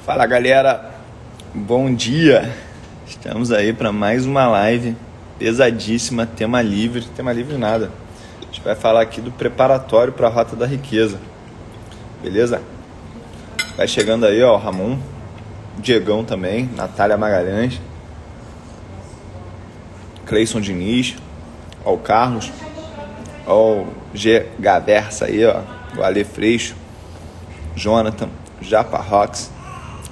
Fala galera, bom dia! Estamos aí para mais uma live pesadíssima, tema livre nada. A gente vai falar aqui do preparatório para a Rota da Riqueza, beleza? Vai chegando aí, ó, o Ramon, o Diegão também, Natália Magalhães, Cleison Diniz, ó o Carlos, ó o G. Gaversa aí, ó, o Ale Freixo, Jonathan, Japa Rox,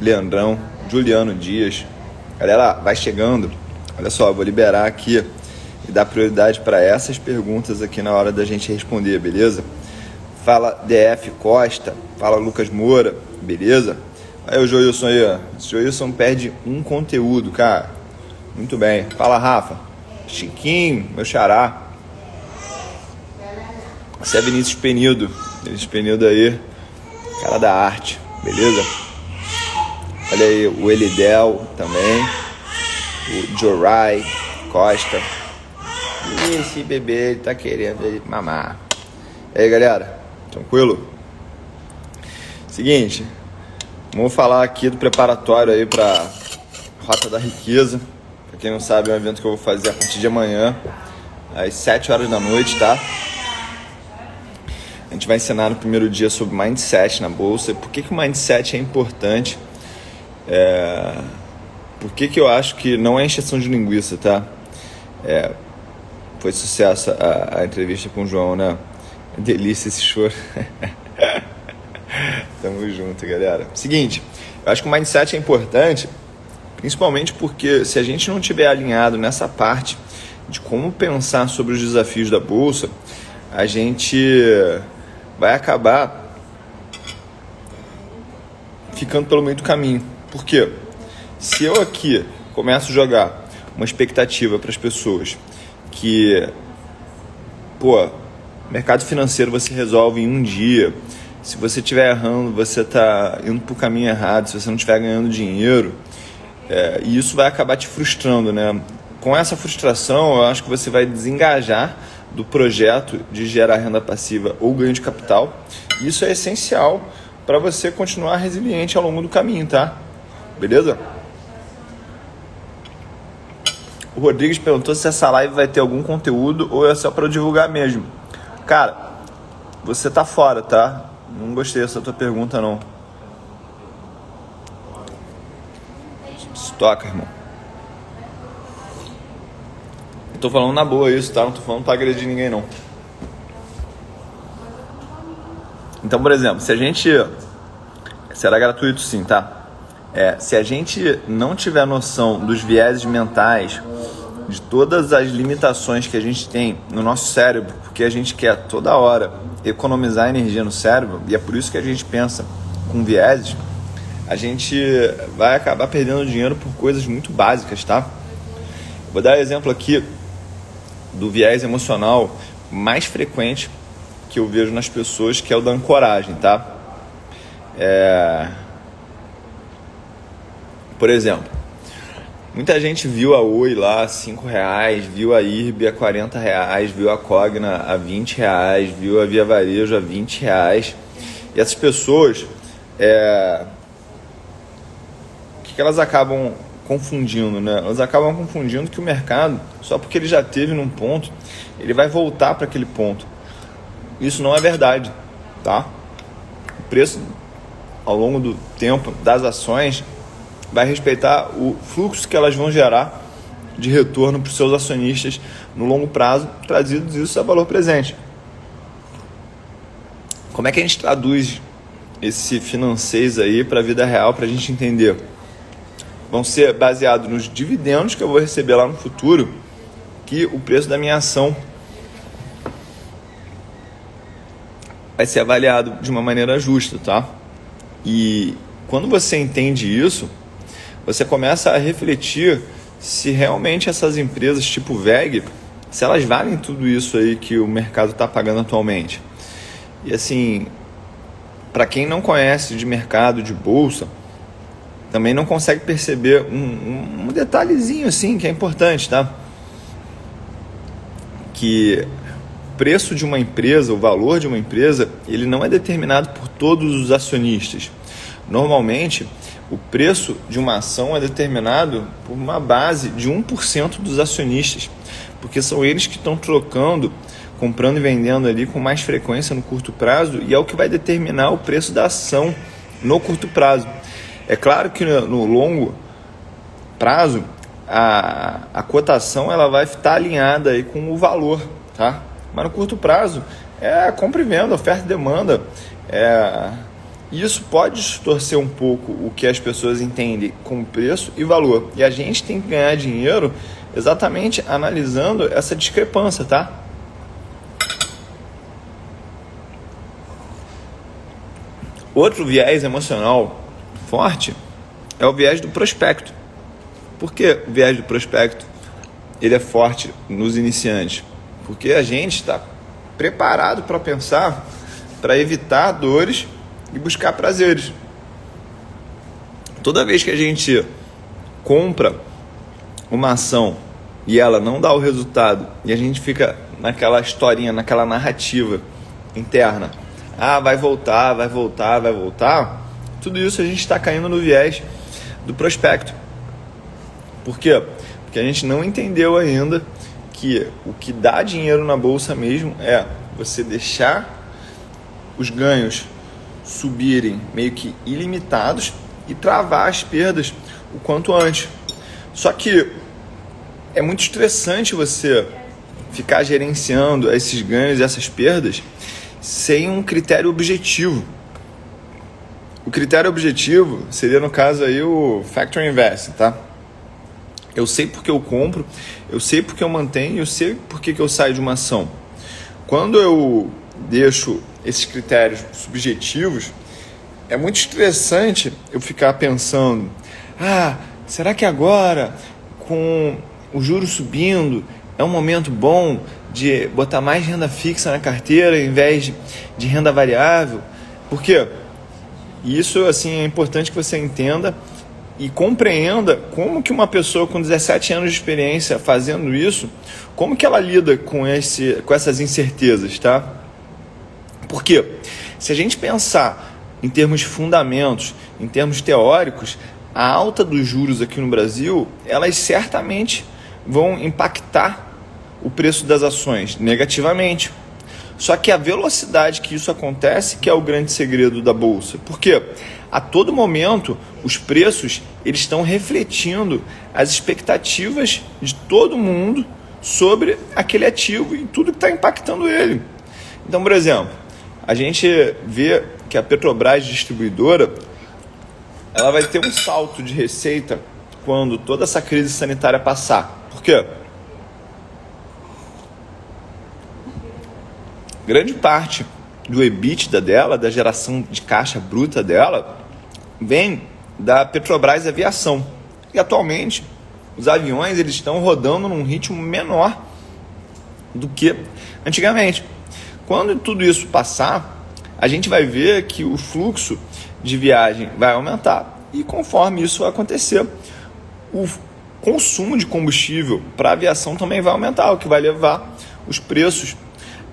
Leandrão, Juliano Dias. Galera, vai chegando. Olha só, eu vou liberar aqui e dar prioridade para essas perguntas aqui na hora da gente responder, beleza? Fala DF Costa, fala Lucas Moura, beleza? Aí o Joilson aí, ó. O Joilson perde um conteúdo, cara. Muito bem. Fala Rafa. Chiquinho, meu xará. Esse é Vinícius Penido. Vinícius Penido aí, cara da arte, beleza? Olha aí o Elidel também, o Jorai Costa. E esse bebê tá querendo mamar. E aí galera, tranquilo? Seguinte, vamos falar aqui do preparatório aí pra Rota da Riqueza. Pra quem não sabe, é um evento que eu vou fazer a partir de amanhã, às 7 horas da noite, tá? A gente vai ensinar no primeiro dia sobre Mindset na Bolsa. Por que o Mindset é importante? Por que eu acho que não é encheção de linguiça, tá? Foi sucesso a entrevista com o João, né? Delícia esse choro. Tamo junto, galera. Seguinte, eu acho que o Mindset é importante, principalmente porque se a gente não tiver alinhado nessa parte de como pensar sobre os desafios da Bolsa, a gente vai acabar ficando pelo meio do caminho. Por quê? Se eu aqui começo a jogar uma expectativa para as pessoas que, mercado financeiro você resolve em um dia, se você estiver errando, você está indo para o caminho errado, se você não estiver ganhando dinheiro, e isso vai acabar te frustrando, né? Com essa frustração, eu acho que você vai desengajar do projeto de gerar renda passiva ou ganho de capital. Isso é essencial para você continuar resiliente ao longo do caminho, tá? Beleza? O Rodrigues perguntou se essa live vai ter algum conteúdo ou é só para eu divulgar mesmo. Cara, você tá fora, tá? Não gostei dessa tua pergunta, não. Se toca, irmão. Eu tô falando na boa isso, tá? Não tô falando pra agredir ninguém, não. Então, por exemplo, se a gente... Será gratuito sim, tá? Se a gente não tiver noção dos vieses mentais, de todas as limitações que a gente tem no nosso cérebro, porque a gente quer toda hora economizar energia no cérebro, e é por isso que a gente pensa com vieses, a gente vai acabar perdendo dinheiro por coisas muito básicas, tá? Vou dar exemplo aqui do viés emocional mais frequente que eu vejo nas pessoas, que é o da ancoragem, tá? Por exemplo, muita gente viu a Oi lá a R$5, viu a IRB a R$40, viu a Cogna a R$20, viu a Via Varejo a R$20. E essas pessoas, o que elas acabam confundindo, né? Elas acabam confundindo que o mercado, só porque ele já esteve num ponto, ele vai voltar para aquele ponto. Isso não é verdade, tá? O preço ao longo do tempo das ações vai respeitar o fluxo que elas vão gerar de retorno para os seus acionistas no longo prazo, trazidos isso a valor presente. Como é que a gente traduz esse financeiro aí para a vida real, para a gente entender? Vão ser baseados nos dividendos que eu vou receber lá no futuro, que o preço da minha ação vai ser avaliado de uma maneira justa, tá? E quando você entende isso, você começa a refletir se realmente essas empresas tipo VEG, se elas valem tudo isso aí que o mercado está pagando atualmente. E assim, para quem não conhece de mercado, de bolsa, também não consegue perceber um detalhezinho assim que é importante, tá? Que o preço de uma empresa, o valor de uma empresa, ele não é determinado por todos os acionistas. Normalmente, o preço de uma ação é determinado por uma base de 1% dos acionistas, porque são eles que estão trocando, comprando e vendendo ali com mais frequência no curto prazo, e é o que vai determinar o preço da ação no curto prazo. É claro que no longo prazo, a cotação ela vai estar alinhada aí com o valor, tá? Mas no curto prazo é compra e venda, oferta e demanda. Isso pode distorcer um pouco o que as pessoas entendem como preço e valor. E a gente tem que ganhar dinheiro exatamente analisando essa discrepância, tá? Outro viés emocional forte é o viés do prospecto. Por que o viés do prospecto ele é forte nos iniciantes? Porque a gente está preparado para pensar, para evitar dores e buscar prazeres. Toda vez que a gente compra uma ação e ela não dá o resultado e a gente fica naquela historinha, naquela narrativa interna, vai voltar, vai voltar, vai voltar, tudo isso a gente está caindo no viés do prospecto. Por quê? Porque a gente não entendeu ainda que o que dá dinheiro na bolsa mesmo é você deixar os ganhos subirem meio que ilimitados e travar as perdas o quanto antes. Só que é muito estressante você ficar gerenciando esses ganhos e essas perdas sem um critério objetivo. O critério objetivo seria, no caso aí, o Factor Invest, tá? Eu sei porque eu compro, eu sei porque eu mantenho, eu sei porque que eu saio de uma ação. Quando eu deixo esses critérios subjetivos, é muito estressante eu ficar pensando, será que agora, com o juro subindo, é um momento bom de botar mais renda fixa na carteira em vez de renda variável? Por quê? E isso assim, é importante que você entenda e compreenda como que uma pessoa com 17 anos de experiência fazendo isso, como que ela lida com essas incertezas, tá? Porque se a gente pensar em termos de fundamentos, em termos teóricos, a alta dos juros aqui no Brasil, elas certamente vão impactar o preço das ações negativamente. Só que a velocidade que isso acontece que é o grande segredo da bolsa. Por quê? A todo momento, os preços eles estão refletindo as expectativas de todo mundo sobre aquele ativo e tudo que está impactando ele. Então, por exemplo, a gente vê que a Petrobras distribuidora ela vai ter um salto de receita quando toda essa crise sanitária passar. Por quê? Grande parte do EBITDA dela, da geração de caixa bruta dela, vem da Petrobras Aviação. E atualmente, os aviões eles estão rodando num ritmo menor do que antigamente. Quando tudo isso passar, a gente vai ver que o fluxo de viagem vai aumentar. E conforme isso acontecer, o consumo de combustível para a aviação também vai aumentar, o que vai levar os preços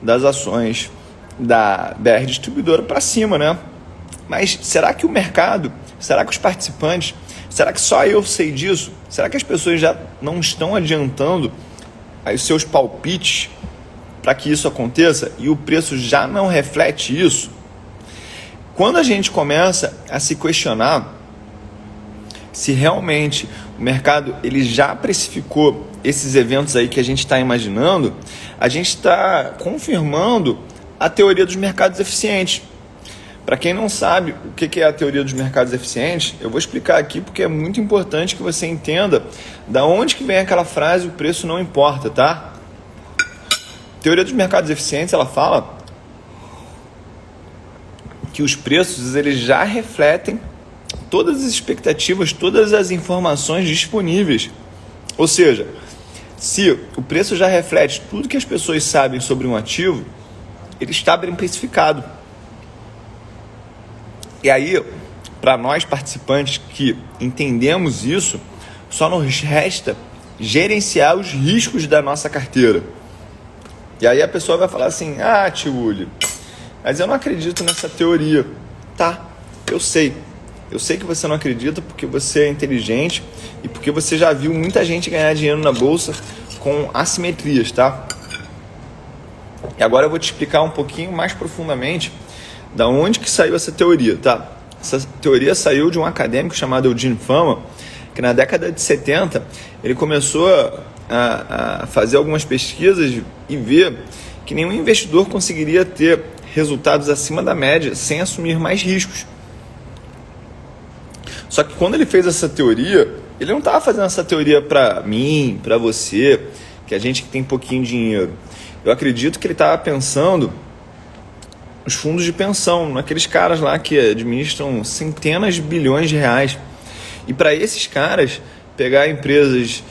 das ações da BR Distribuidora para cima, né? Mas será que o mercado, será que os participantes, será que só eu sei disso? Será que as pessoas já não estão adiantando os seus palpites para que isso aconteça e o preço já não reflete isso? Quando a gente começa a se questionar se realmente o mercado ele já precificou esses eventos aí que a gente está imaginando, a gente está confirmando a teoria dos mercados eficientes. Para quem não sabe o que é a teoria dos mercados eficientes, eu vou explicar aqui porque é muito importante que você entenda da onde que vem aquela frase o preço não importa, tá? A teoria dos mercados eficientes, ela fala que os preços eles já refletem todas as expectativas, todas as informações disponíveis. Ou seja, se o preço já reflete tudo que as pessoas sabem sobre um ativo, ele está bem precificado. E aí, para nós participantes que entendemos isso, só nos resta gerenciar os riscos da nossa carteira. E aí a pessoa vai falar assim, tio Uli, mas eu não acredito nessa teoria. Tá, eu sei. Eu sei que você não acredita porque você é inteligente e porque você já viu muita gente ganhar dinheiro na bolsa com assimetrias, tá? E agora eu vou te explicar um pouquinho mais profundamente da onde que saiu essa teoria, tá? Essa teoria saiu de um acadêmico chamado Eugene Fama, que na década de 70 ele começou a fazer algumas pesquisas e ver que nenhum investidor conseguiria ter resultados acima da média sem assumir mais riscos. Só que quando ele fez essa teoria, ele não estava fazendo essa teoria para mim, para você, que a gente que tem pouquinho dinheiro. Eu acredito que ele estava pensando nos fundos de pensão, naqueles caras lá que administram centenas de bilhões de reais. E para esses caras, pegar empresas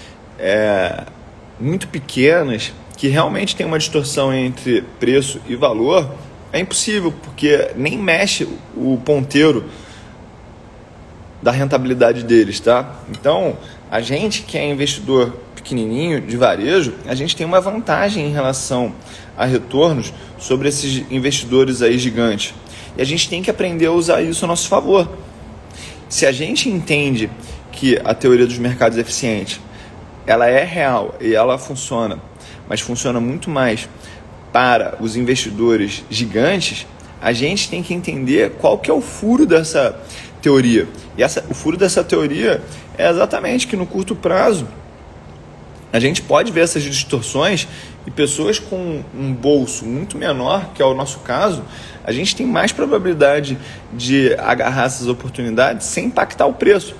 muito pequenas, que realmente tem uma distorção entre preço e valor, é impossível, porque nem mexe o ponteiro da rentabilidade deles, tá? Então, a gente que é investidor pequenininho de varejo, a gente tem uma vantagem em relação a retornos sobre esses investidores aí gigantes. E a gente tem que aprender a usar isso a nosso favor. Se a gente entende que a teoria dos mercados eficientes, ela é real e ela funciona, mas funciona muito mais para os investidores gigantes, a gente tem que entender qual que é o furo dessa teoria. E o furo dessa teoria é exatamente que no curto prazo a gente pode ver essas distorções e pessoas com um bolso muito menor, que é o nosso caso, a gente tem mais probabilidade de agarrar essas oportunidades sem impactar o preço.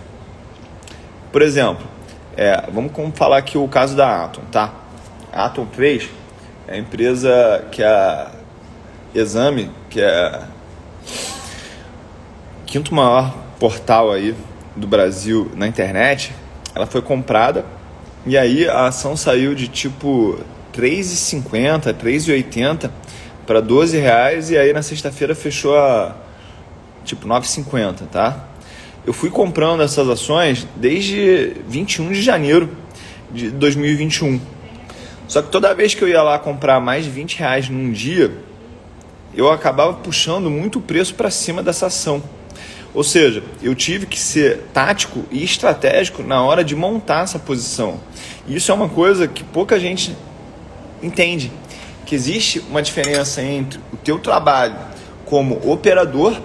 Por exemplo, vamos falar aqui o caso da Atom, tá? A Atom 3 é a empresa que a Exame, que é o quinto maior portal aí do Brasil na internet, ela foi comprada e aí a ação saiu de tipo R$3,50, R$3,80 para R$12 e aí na sexta-feira fechou a tipo R$9,50, tá? Eu fui comprando essas ações desde 21 de janeiro de 2021. Só que toda vez que eu ia lá comprar mais de R$20 num dia, eu acabava puxando muito o preço para cima dessa ação. Ou seja, eu tive que ser tático e estratégico na hora de montar essa posição. E isso é uma coisa que pouca gente entende, que existe uma diferença entre o teu trabalho como operador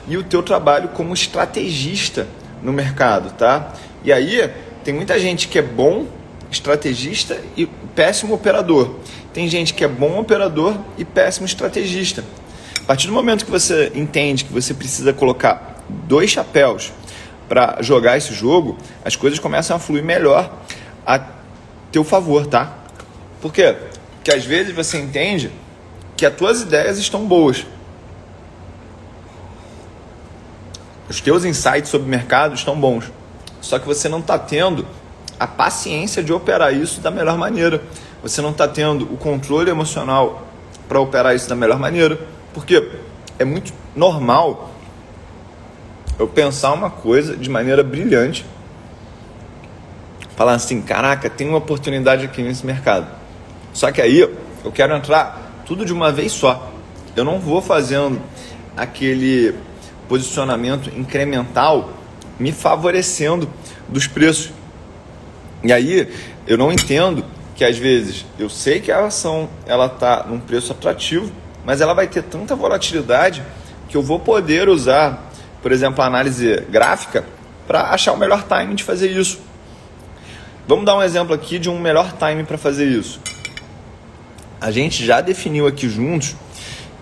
e o teu trabalho como estrategista no mercado, tá? E aí tem muita gente que é bom estrategista e péssimo operador. Tem gente que é bom operador e péssimo estrategista. A partir do momento que você entende que você precisa colocar 2 chapéus para jogar esse jogo, as coisas começam a fluir melhor a teu favor, tá? Por quê? Porque às vezes você entende que as tuas ideias estão boas. Os teus insights sobre o mercado estão bons. Só que você não está tendo a paciência de operar isso da melhor maneira. Você não está tendo o controle emocional para operar isso da melhor maneira. Porque é muito normal eu pensar uma coisa de maneira brilhante, falar assim, caraca, tem uma oportunidade aqui nesse mercado. Só que aí eu quero entrar tudo de uma vez só. Eu não vou fazendo aquele posicionamento incremental me favorecendo dos preços. E aí eu não entendo que às vezes eu sei que a ação ela está num preço atrativo, mas ela vai ter tanta volatilidade que eu vou poder usar, por exemplo, a análise gráfica para achar o melhor time de fazer isso. Vamos dar um exemplo aqui de um melhor time para fazer isso. A gente já definiu aqui juntos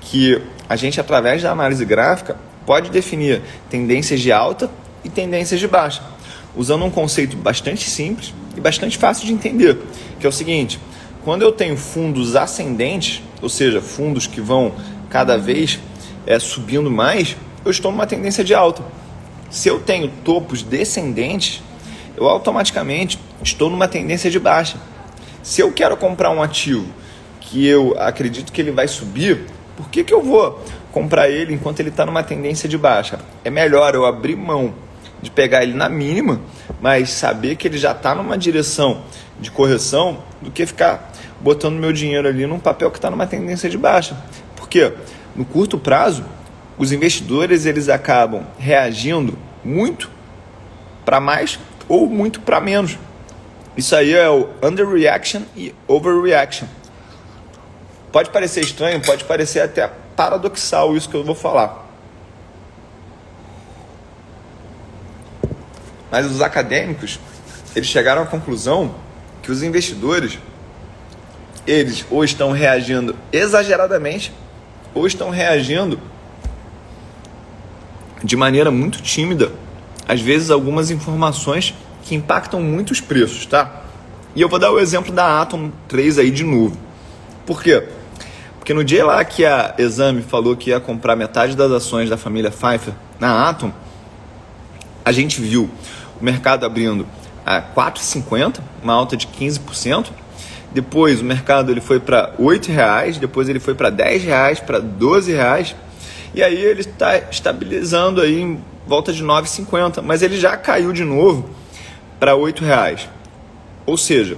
que a gente, através da análise gráfica, pode definir tendências de alta e tendências de baixa, usando um conceito bastante simples e bastante fácil de entender, que é o seguinte: quando eu tenho fundos ascendentes, ou seja, fundos que vão cada vez subindo mais, eu estou numa tendência de alta. Se eu tenho topos descendentes, eu automaticamente estou numa tendência de baixa. Se eu quero comprar um ativo que eu acredito que ele vai subir, por que eu vou comprar ele enquanto ele está numa tendência de baixa? É melhor eu abrir mão de pegar ele na mínima, mas saber que ele já está numa direção de correção, do que ficar botando meu dinheiro ali num papel que está numa tendência de baixa. Porque no curto prazo, os investidores eles acabam reagindo muito para mais ou muito para menos. Isso aí é o underreaction e overreaction. Pode parecer estranho, pode parecer até paradoxal isso que eu vou falar. Mas os acadêmicos, eles chegaram à conclusão que os investidores, eles ou estão reagindo exageradamente ou estão reagindo de maneira muito tímida, às vezes algumas informações que impactam muito os preços, tá? E eu vou dar o exemplo da Atom 3 aí de novo. Por quê? Porque no dia lá que a Exame falou que ia comprar metade das ações da família Pfeiffer na Atom, a gente viu o mercado abrindo a 4,50, uma alta de 15%. Depois o mercado ele foi para R$ 8,00, depois ele foi para R$ 10,00, para R$ 12,00. E aí ele está estabilizando aí em volta de 9,50, mas ele já caiu de novo para R$ 8,00. Ou seja,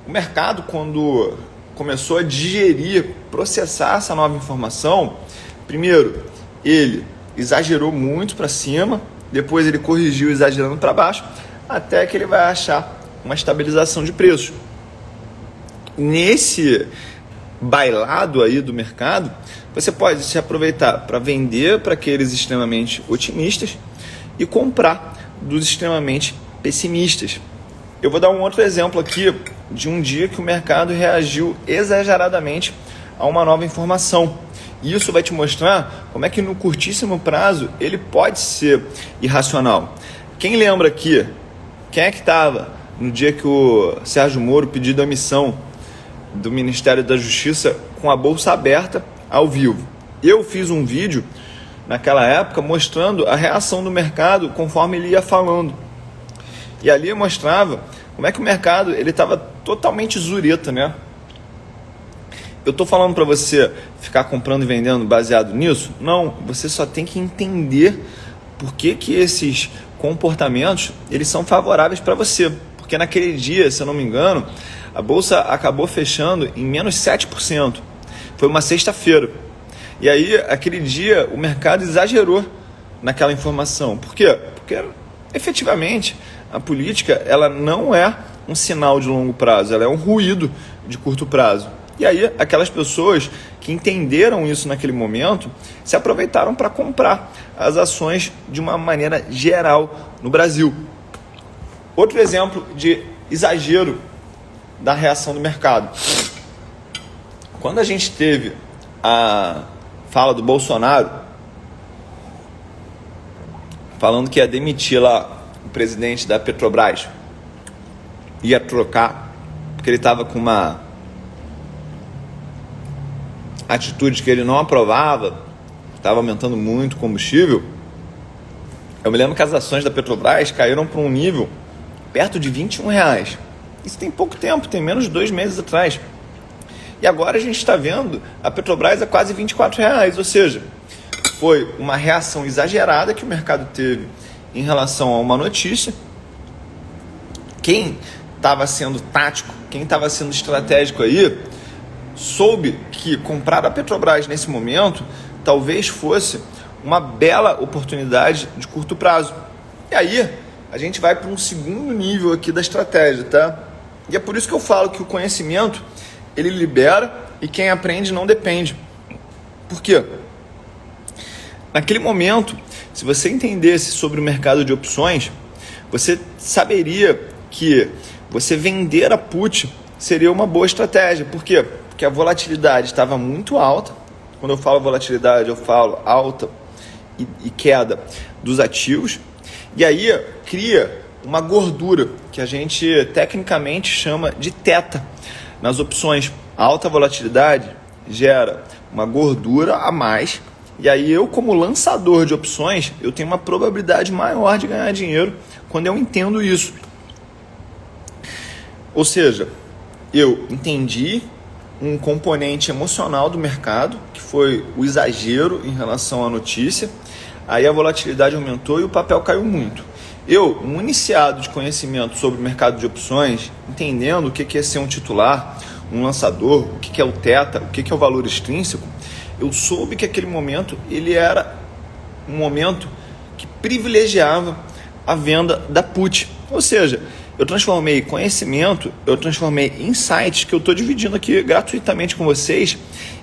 o mercado, quando começou a digerir, processar essa nova informação, primeiro ele exagerou muito para cima, depois ele corrigiu exagerando para baixo, até que ele vai achar uma estabilização de preço. Nesse bailado aí do mercado, você pode se aproveitar para vender para aqueles extremamente otimistas e comprar dos extremamente pessimistas. Eu vou dar um outro exemplo aqui de um dia que o mercado reagiu exageradamente a uma nova informação. E isso vai te mostrar como é que no curtíssimo prazo ele pode ser irracional. Quem lembra aqui, quem é que estava no dia que o Sérgio Moro pediu demissão do Ministério da Justiça com a bolsa aberta ao vivo? Eu fiz um vídeo naquela época mostrando a reação do mercado conforme ele ia falando. E ali eu mostrava como é que o mercado ele estava totalmente zureta, né? Eu estou falando para você ficar comprando e vendendo baseado nisso? Não, você só tem que entender por que esses comportamentos eles são favoráveis para você. Porque naquele dia, se eu não me engano, a bolsa acabou fechando em menos 7%. Foi uma sexta-feira. E aí, aquele dia, o mercado exagerou naquela informação. Por quê? Porque, efetivamente, a política ela não é um sinal de longo prazo, ela é um ruído de curto prazo. E aí, aquelas pessoas que entenderam isso naquele momento se aproveitaram para comprar as ações de uma maneira geral no Brasil. Outro exemplo de exagero da reação do mercado. Quando a gente teve a fala do Bolsonaro falando que ia demitir lá o presidente da Petrobras, ia trocar, porque ele estava com uma atitude que ele não aprovava, estava aumentando muito o combustível. Eu me lembro que as ações da Petrobras caíram para um nível perto de R$21. Isso tem pouco tempo, tem menos de 2 meses atrás. E agora a gente está vendo a Petrobras a quase R$24, ou seja, foi uma reação exagerada que o mercado teve em relação a uma notícia. Quem estava sendo tático, quem estava sendo estratégico aí, soube que comprar a Petrobras nesse momento talvez fosse uma bela oportunidade de curto prazo. E aí a gente vai para um segundo nível aqui da estratégia, tá? E é por isso que eu falo que o conhecimento ele libera e quem aprende não depende. Por quê? Naquele momento, se você entendesse sobre o mercado de opções, você saberia que você vender a put seria uma boa estratégia. Por quê? Porque a volatilidade estava muito alta. Quando eu falo volatilidade, eu falo alta e queda dos ativos. E aí cria uma gordura que a gente tecnicamente chama de teta nas opções. A alta volatilidade gera uma gordura a mais. E aí eu, como lançador de opções, eu tenho uma probabilidade maior de ganhar dinheiro quando eu entendo isso. Ou seja, eu entendi um componente emocional do mercado, que foi o exagero em relação à notícia. Aí a volatilidade aumentou e o papel caiu muito. Eu, um iniciado de conhecimento sobre o mercado de opções, entendendo o que é ser um titular, um lançador, o que é o teta, o que é o valor extrínseco, eu soube que aquele momento ele era um momento que privilegiava a venda da put. Ou seja, eu transformei conhecimento, eu transformei insights que eu estou dividindo aqui gratuitamente com vocês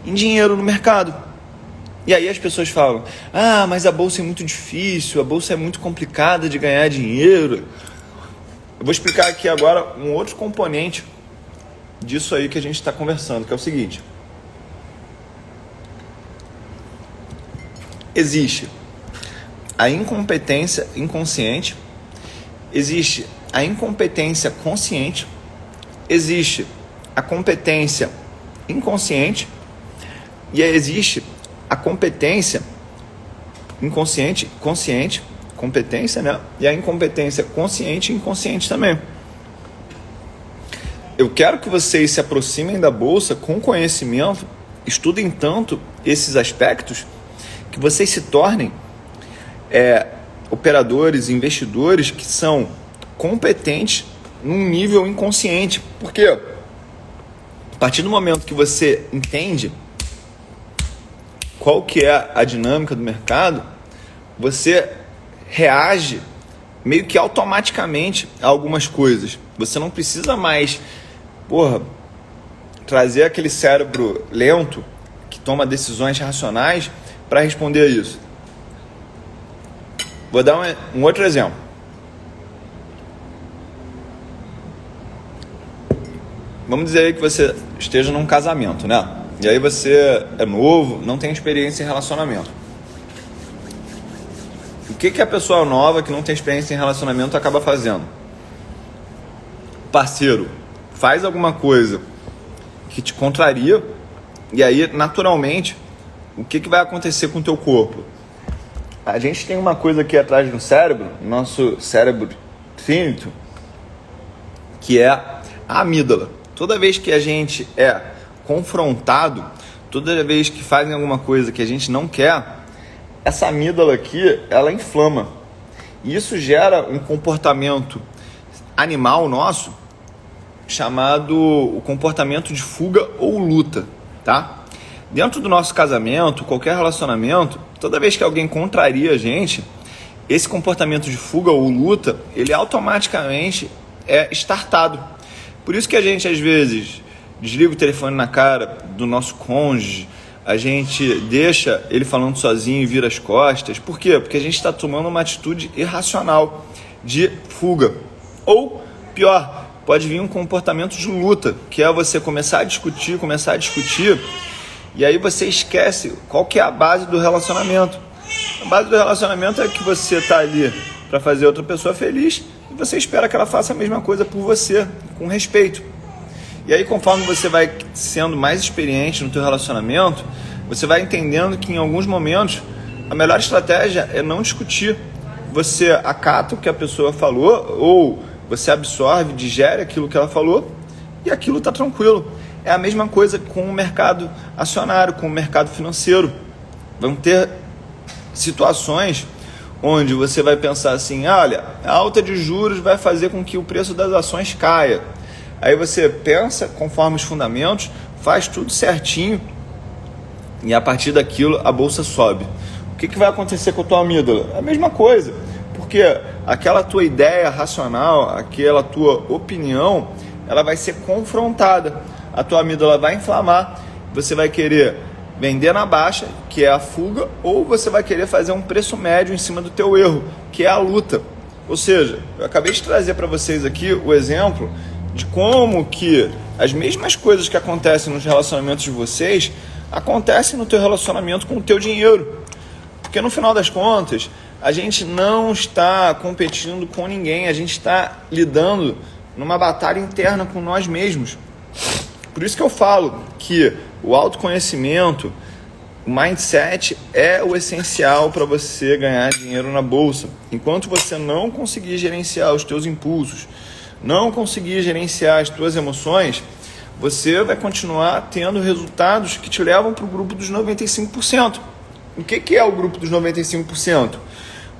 em dinheiro no mercado. E aí as pessoas falam, mas a bolsa é muito difícil, a bolsa é muito complicada de ganhar dinheiro. Eu vou explicar aqui agora um outro componente disso aí que a gente está conversando, que é o seguinte. Existe a incompetência inconsciente, existe a incompetência consciente, existe a competência inconsciente e existe a competência inconsciente, consciente, competência, né? E a incompetência consciente e inconsciente também. Eu quero que vocês se aproximem da bolsa com conhecimento, estudem tanto esses aspectos, que vocês se tornem operadores, investidores que são competentes num nível inconsciente. Porque a partir do momento que você entende qual que é a dinâmica do mercado, você reage meio que automaticamente a algumas coisas. Você não precisa mais trazer aquele cérebro lento que toma decisões racionais para responder a isso. Vou dar um outro exemplo. Vamos dizer aí que você esteja num casamento, né? E aí você é novo, não tem experiência em relacionamento. O que a pessoa nova que não tem experiência em relacionamento acaba fazendo? O parceiro faz alguma coisa que te contraria e aí, naturalmente, o que vai acontecer com o teu corpo? A gente tem uma coisa aqui atrás do cérebro, nosso cérebro trínico, que é a amígdala. Toda vez que a gente é confrontado, toda vez que fazem alguma coisa que a gente não quer, essa amígdala aqui, ela inflama. E isso gera um comportamento animal nosso, chamado o comportamento de fuga ou luta, tá? Dentro do nosso casamento, qualquer relacionamento, toda vez que alguém contraria a gente, esse comportamento de fuga ou luta, ele automaticamente é startado. Por isso que a gente, às vezes, desliga o telefone na cara do nosso cônjuge, a gente deixa ele falando sozinho e vira as costas. Por quê? Porque a gente está tomando uma atitude irracional de fuga. Ou, pior, pode vir um comportamento de luta, que é você começar a discutir, e aí você esquece qual que é a base do relacionamento. A base do relacionamento é que você está ali para fazer outra pessoa feliz e você espera que ela faça a mesma coisa por você, com respeito. E aí, conforme você vai sendo mais experiente no teu relacionamento, você vai entendendo que em alguns momentos a melhor estratégia é não discutir. Você acata o que a pessoa falou ou você absorve, digere aquilo que ela falou e aquilo está tranquilo. É a mesma coisa com o mercado acionário, com o mercado financeiro. Vão ter situações onde você vai pensar assim, olha, a alta de juros vai fazer com que o preço das ações caia. Aí você pensa conforme os fundamentos, faz tudo certinho e a partir daquilo a bolsa sobe. O que vai acontecer com a tua amígdala? É a mesma coisa, porque aquela tua ideia racional, aquela tua opinião, ela vai ser confrontada. A tua amígdala vai inflamar, você vai querer vender na baixa, que é a fuga, ou você vai querer fazer um preço médio em cima do teu erro, que é a luta. Ou seja, eu acabei de trazer para vocês aqui o exemplo de como que as mesmas coisas que acontecem nos relacionamentos de vocês acontecem no teu relacionamento com o teu dinheiro. Porque no final das contas, a gente não está competindo com ninguém, a gente está lidando numa batalha interna com nós mesmos. Por isso que eu falo que o autoconhecimento, o mindset é o essencial para você ganhar dinheiro na bolsa. Enquanto você não conseguir gerenciar os teus impulsos, não conseguir gerenciar as tuas emoções, você vai continuar tendo resultados que te levam para o grupo dos 95%. O que é o grupo dos 95%?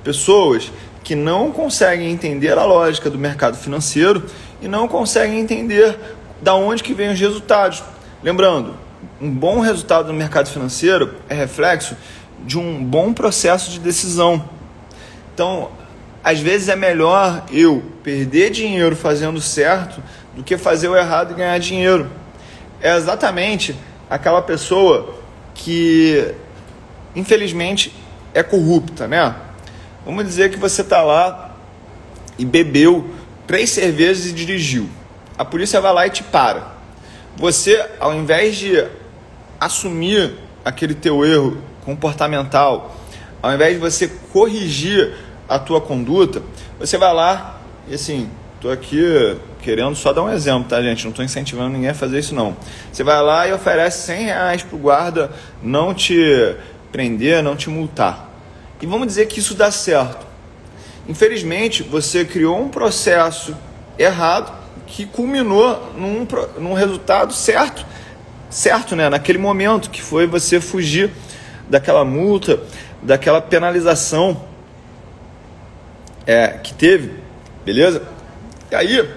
Pessoas que não conseguem entender a lógica do mercado financeiro e não conseguem entender da onde que vem os resultados. Lembrando, um bom resultado no mercado financeiro é reflexo de um bom processo de decisão. Então, às vezes é melhor eu perder dinheiro fazendo certo do que fazer o errado e ganhar dinheiro. É exatamente aquela pessoa que, infelizmente, é corrupta, né? Vamos dizer que você está lá e bebeu 3 cervejas e dirigiu. A polícia vai lá e te para. Você, ao invés de assumir aquele teu erro comportamental, ao invés de você corrigir a tua conduta, você vai lá e assim, tô aqui querendo só dar um exemplo, tá, gente? Não tô incentivando ninguém a fazer isso, não. Você vai lá e oferece R$100 pro guarda não te prender, não te multar. E vamos dizer que isso dá certo. Infelizmente, você criou um processo errado que culminou num resultado certo, né? Naquele momento, que foi você fugir daquela multa, daquela penalização que teve, beleza? E aí,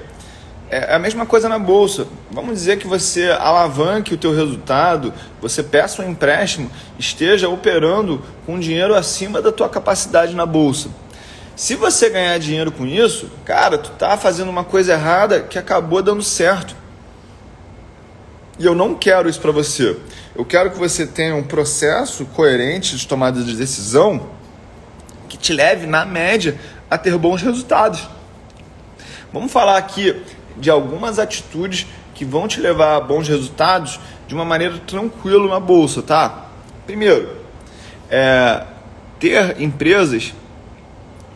é a mesma coisa na bolsa. Vamos dizer que você alavanque o teu resultado, você peça um empréstimo, esteja operando com dinheiro acima da tua capacidade na bolsa. Se você ganhar dinheiro com isso, cara, tu tá fazendo uma coisa errada que acabou dando certo. E eu não quero isso para você. Eu quero que você tenha um processo coerente de tomada de decisão que te leve, na média, a ter bons resultados. Vamos falar aqui de algumas atitudes que vão te levar a bons resultados de uma maneira tranquila na bolsa, tá? Primeiro, ter empresas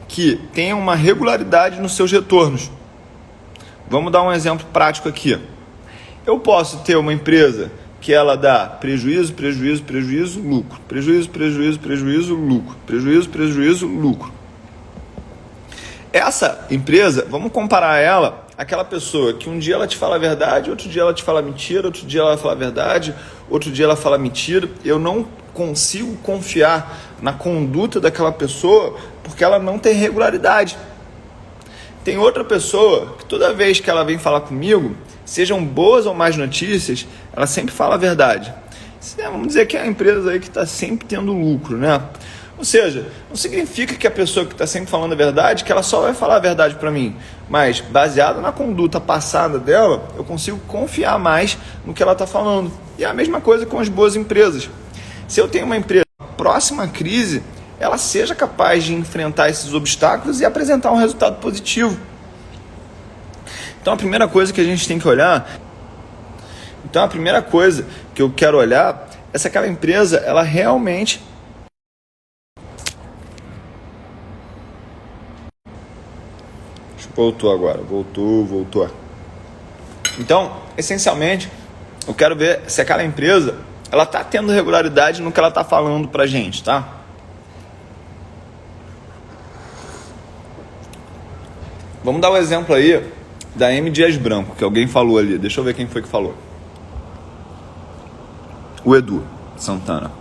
que tenham uma regularidade nos seus retornos. Vamos dar um exemplo prático aqui. Eu posso ter uma empresa que ela dá prejuízo, lucro. Prejuízo, lucro. Essa empresa, vamos comparar ela àquela pessoa que um dia ela te fala a verdade, outro dia ela te fala mentira, outro dia ela fala a verdade, outro dia ela fala mentira. Eu não consigo confiar na conduta daquela pessoa porque ela não tem regularidade. Tem outra pessoa que toda vez que ela vem falar comigo, sejam boas ou más notícias, ela sempre fala a verdade. Vamos dizer que é a empresa aí que está sempre tendo lucro, né? Ou seja, não significa que a pessoa que está sempre falando a verdade, que ela só vai falar a verdade para mim. Mas, baseado na conduta passada dela, eu consigo confiar mais no que ela está falando. E é a mesma coisa com as boas empresas. Se eu tenho uma empresa próxima à crise, ela seja capaz de enfrentar esses obstáculos e apresentar um resultado positivo. Então a primeira coisa que a gente tem que olhar, que eu quero olhar é se aquela empresa, ela realmente voltou agora, voltou. Então, essencialmente, eu quero ver se aquela empresa, ela está tendo regularidade no que ela está falando pra gente, tá? Vamos dar um exemplo aí da M. Dias Branco, que alguém falou ali. Deixa eu ver quem foi que falou. O Edu Santana.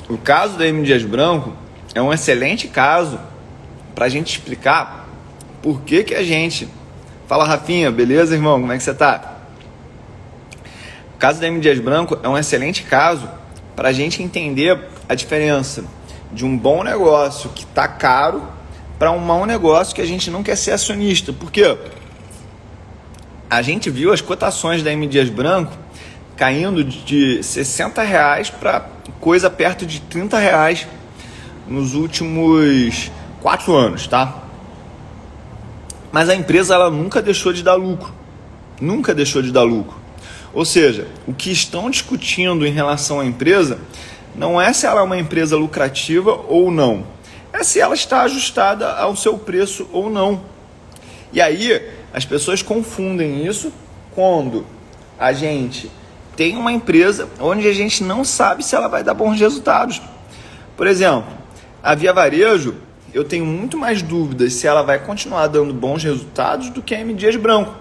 O caso da M. Dias Branco é um excelente caso para a gente explicar por que a gente... Fala, Rafinha, beleza, irmão? Como é que você tá? O caso da M. Dias Branco é um excelente caso para a gente entender a diferença de um bom negócio que está caro para um mau negócio que a gente não quer ser acionista. Por quê? A gente viu as cotações da M. Dias Branco caindo de R$60 para coisa perto de R$30 nos últimos 4 anos, tá? Mas a empresa, ela nunca deixou de dar lucro. Nunca deixou de dar lucro. Ou seja, o que estão discutindo em relação à empresa não é se ela é uma empresa lucrativa ou não. É se ela está ajustada ao seu preço ou não. E aí, as pessoas confundem isso quando a gente tem uma empresa onde a gente não sabe se ela vai dar bons resultados. Por exemplo, a Via Varejo, eu tenho muito mais dúvidas se ela vai continuar dando bons resultados do que a M. Dias Branco.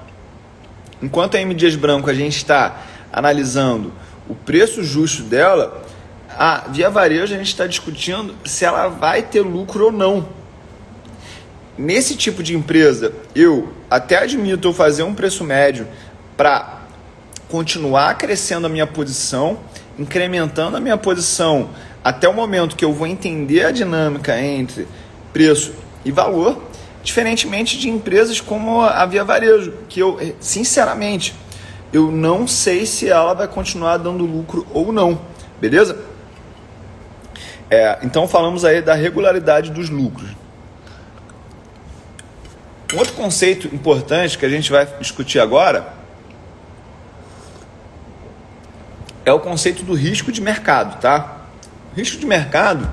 Enquanto a M. Dias Branco a gente está analisando o preço justo dela, a Via Varejo a gente está discutindo se ela vai ter lucro ou não. Nesse tipo de empresa, eu até admito eu fazer um preço médio para continuar crescendo a minha posição, incrementando a minha posição até o momento que eu vou entender a dinâmica entre preço e valor, diferentemente de empresas como a Via Varejo, que eu, sinceramente, eu não sei se ela vai continuar dando lucro ou não, beleza? Então falamos aí da regularidade dos lucros. Um outro conceito importante que a gente vai discutir agora é o conceito do risco de mercado, tá? O risco de mercado,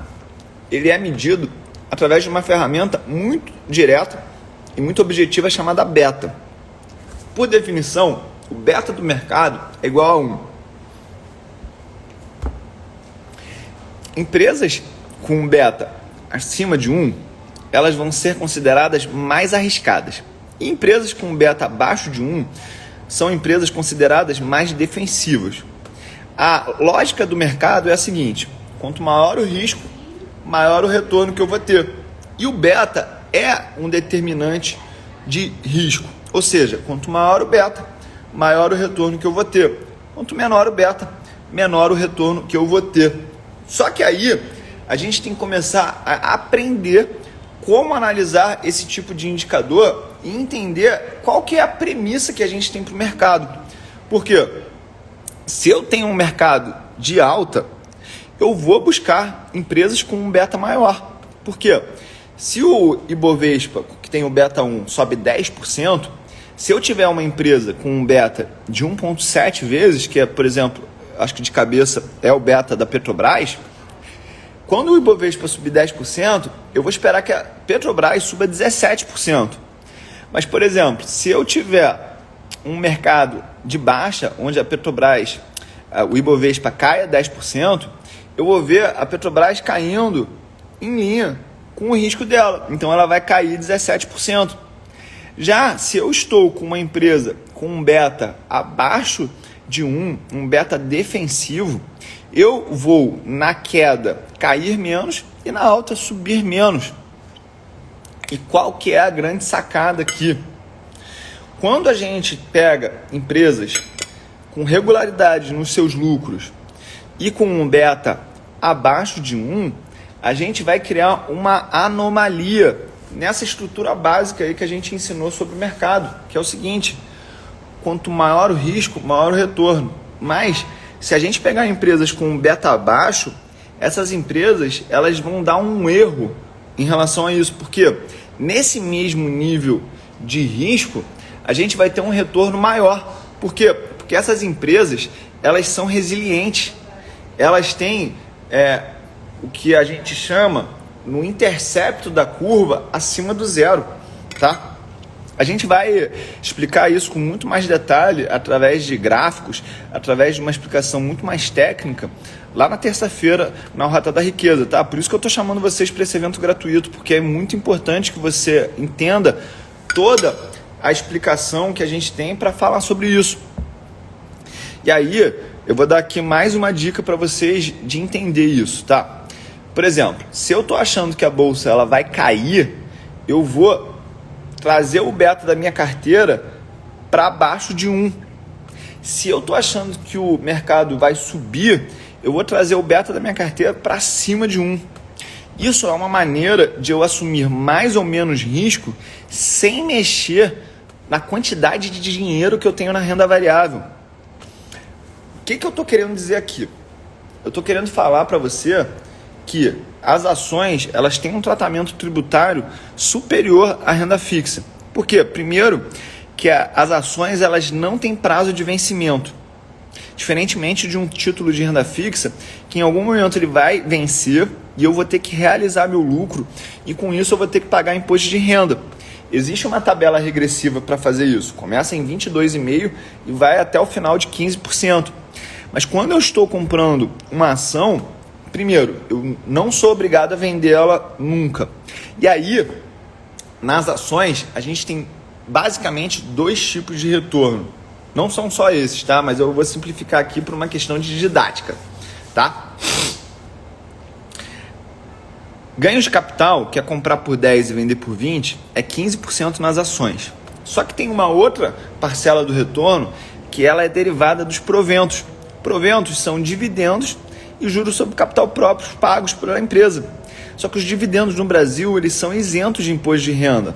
ele é medido através de uma ferramenta muito direta e muito objetiva chamada beta. Por definição, o beta do mercado é igual a 1. Empresas com beta acima de 1, elas vão ser consideradas mais arriscadas. E empresas com beta abaixo de 1 são empresas consideradas mais defensivas. A lógica do mercado é a seguinte: quanto maior o risco, maior o retorno que eu vou ter. E o beta é um determinante de risco. Ou seja, quanto maior o beta, maior o retorno que eu vou ter. Quanto menor o beta, menor o retorno que eu vou ter. Só que aí a gente tem que começar a aprender como analisar esse tipo de indicador e entender qual que é a premissa que a gente tem para o mercado. Por quê? Se eu tenho um mercado de alta, eu vou buscar empresas com um beta maior. Por quê? Se o Ibovespa, que tem o beta 1, sobe 10%, se eu tiver uma empresa com um beta de 1,7 vezes, que é, por exemplo, acho que de cabeça é o beta da Petrobras, quando o Ibovespa subir 10%, eu vou esperar que a Petrobras suba 17%. Mas, por exemplo, se eu tiver um mercado de baixa, onde a Petrobras, o Ibovespa caia 10%, eu vou ver a Petrobras caindo em linha com o risco dela. Então, ela vai cair 17%. Já se eu estou com uma empresa com um beta abaixo de 1, um beta defensivo, eu vou na queda cair menos e na alta subir menos. E qual que é a grande sacada aqui? Quando a gente pega empresas com regularidade nos seus lucros e com um beta abaixo de 1, a gente vai criar uma anomalia nessa estrutura básica aí que a gente ensinou sobre o mercado, que é o seguinte: quanto maior o risco, maior o retorno. Mas se a gente pegar empresas com um beta abaixo, essas empresas elas vão dar um erro em relação a isso, porque nesse mesmo nível de risco a gente vai ter um retorno maior. Por quê? Porque essas empresas elas são resilientes, elas têm o que a gente chama no intercepto da curva acima do zero, tá? A gente vai explicar isso com muito mais detalhe através de gráficos, através de uma explicação muito mais técnica lá na terça-feira na Rota da Riqueza, tá? Por isso que eu estou chamando vocês para esse evento gratuito, porque é muito importante que você entenda toda a explicação que a gente tem para falar sobre isso. E aí eu vou dar aqui mais uma dica para vocês de entender isso, tá? Por exemplo, se eu estou achando que a bolsa ela vai cair, eu vou trazer o beta da minha carteira para baixo de 1. Se eu estou achando que o mercado vai subir, eu vou trazer o beta da minha carteira para cima de 1. Isso é uma maneira de eu assumir mais ou menos risco sem mexer na quantidade de dinheiro que eu tenho na renda variável. O que eu estou querendo dizer aqui? Eu estou querendo falar para você que as ações elas têm um tratamento tributário superior à renda fixa. Por quê? Primeiro, que as ações elas não têm prazo de vencimento. Diferentemente de um título de renda fixa, que em algum momento ele vai vencer e eu vou ter que realizar meu lucro e com isso eu vou ter que pagar imposto de renda. Existe uma tabela regressiva para fazer isso. Começa em 22,5% e vai até o final de 15%. Mas quando eu estou comprando uma ação, primeiro, eu não sou obrigado a vendê-la nunca. E aí, nas ações, a gente tem basicamente dois tipos de retorno. Não são só esses, tá? Mas eu vou simplificar aqui por uma questão de didática, tá? Ganhos de capital, que é comprar por 10 e vender por 20, é 15% nas ações. Só que tem uma outra parcela do retorno que ela é derivada dos proventos. Proventos são dividendos e juros sobre capital próprio pagos pela empresa. Só que os dividendos no Brasil, eles são isentos de imposto de renda.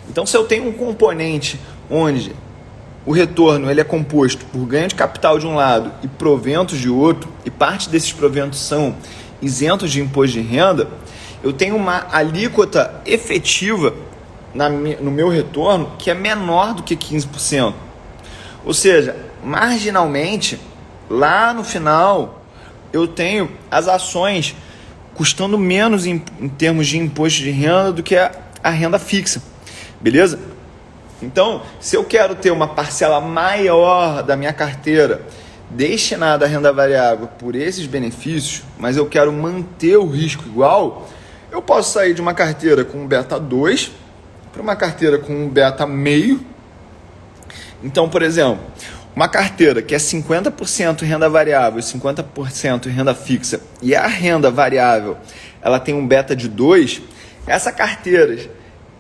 Então, se eu tenho um componente onde o retorno ele é composto por ganho de capital de um lado e proventos de outro, e parte desses proventos são isentos de imposto de renda, eu tenho uma alíquota efetiva no meu retorno que é menor do que 15%. Ou seja, marginalmente, lá no final, eu tenho as ações custando menos em termos de imposto de renda do que a renda fixa. Beleza? Então, se eu quero ter uma parcela maior da minha carteira destinada à renda variável por esses benefícios, mas eu quero manter o risco igual, eu posso sair de uma carteira com um beta 2 para uma carteira com um beta meio. Então, por exemplo, uma carteira que é 50% renda variável e 50% renda fixa, e a renda variável ela tem um beta de 2, essa carteira,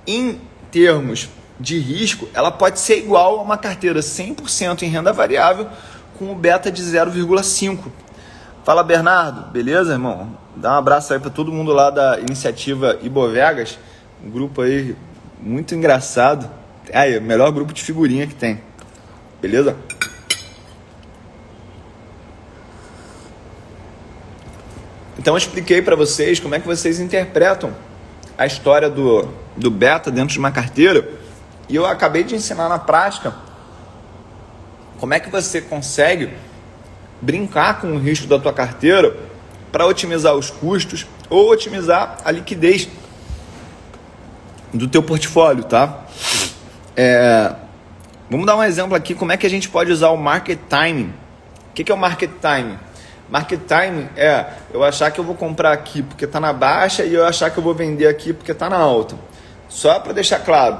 em termos de risco, ela pode ser igual a uma carteira 100% em renda variável com um beta de 0,5. Fala, Bernardo, beleza, irmão? Dá um abraço aí para todo mundo lá da iniciativa Ibovegas, um grupo aí muito engraçado. Aí, melhor grupo de figurinha que tem. Beleza? Então eu expliquei para vocês como é que vocês interpretam a história do beta dentro de uma carteira, e eu acabei de ensinar na prática como é que você consegue brincar com o risco da tua carteira para otimizar os custos ou otimizar a liquidez do teu portfólio, tá? Vamos dar um exemplo aqui, como é que a gente pode usar o market timing. O que é o market timing? Market timing é eu achar que eu vou comprar aqui porque está na baixa e eu achar que eu vou vender aqui porque está na alta. Só para deixar claro,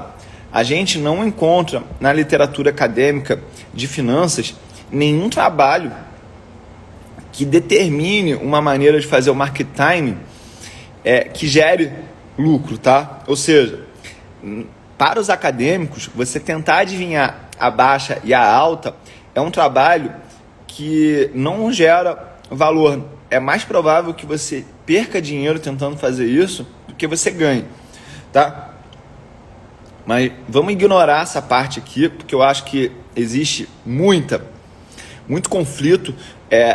a gente não encontra na literatura acadêmica de finanças nenhum trabalho que determine uma maneira de fazer o market timing que gere lucro, tá? Ou seja, para os acadêmicos, você tentar adivinhar a baixa e a alta é um trabalho que não gera valor. É mais provável que você perca dinheiro tentando fazer isso do que você ganhe, tá? Mas vamos ignorar essa parte aqui, porque eu acho que existe muito conflito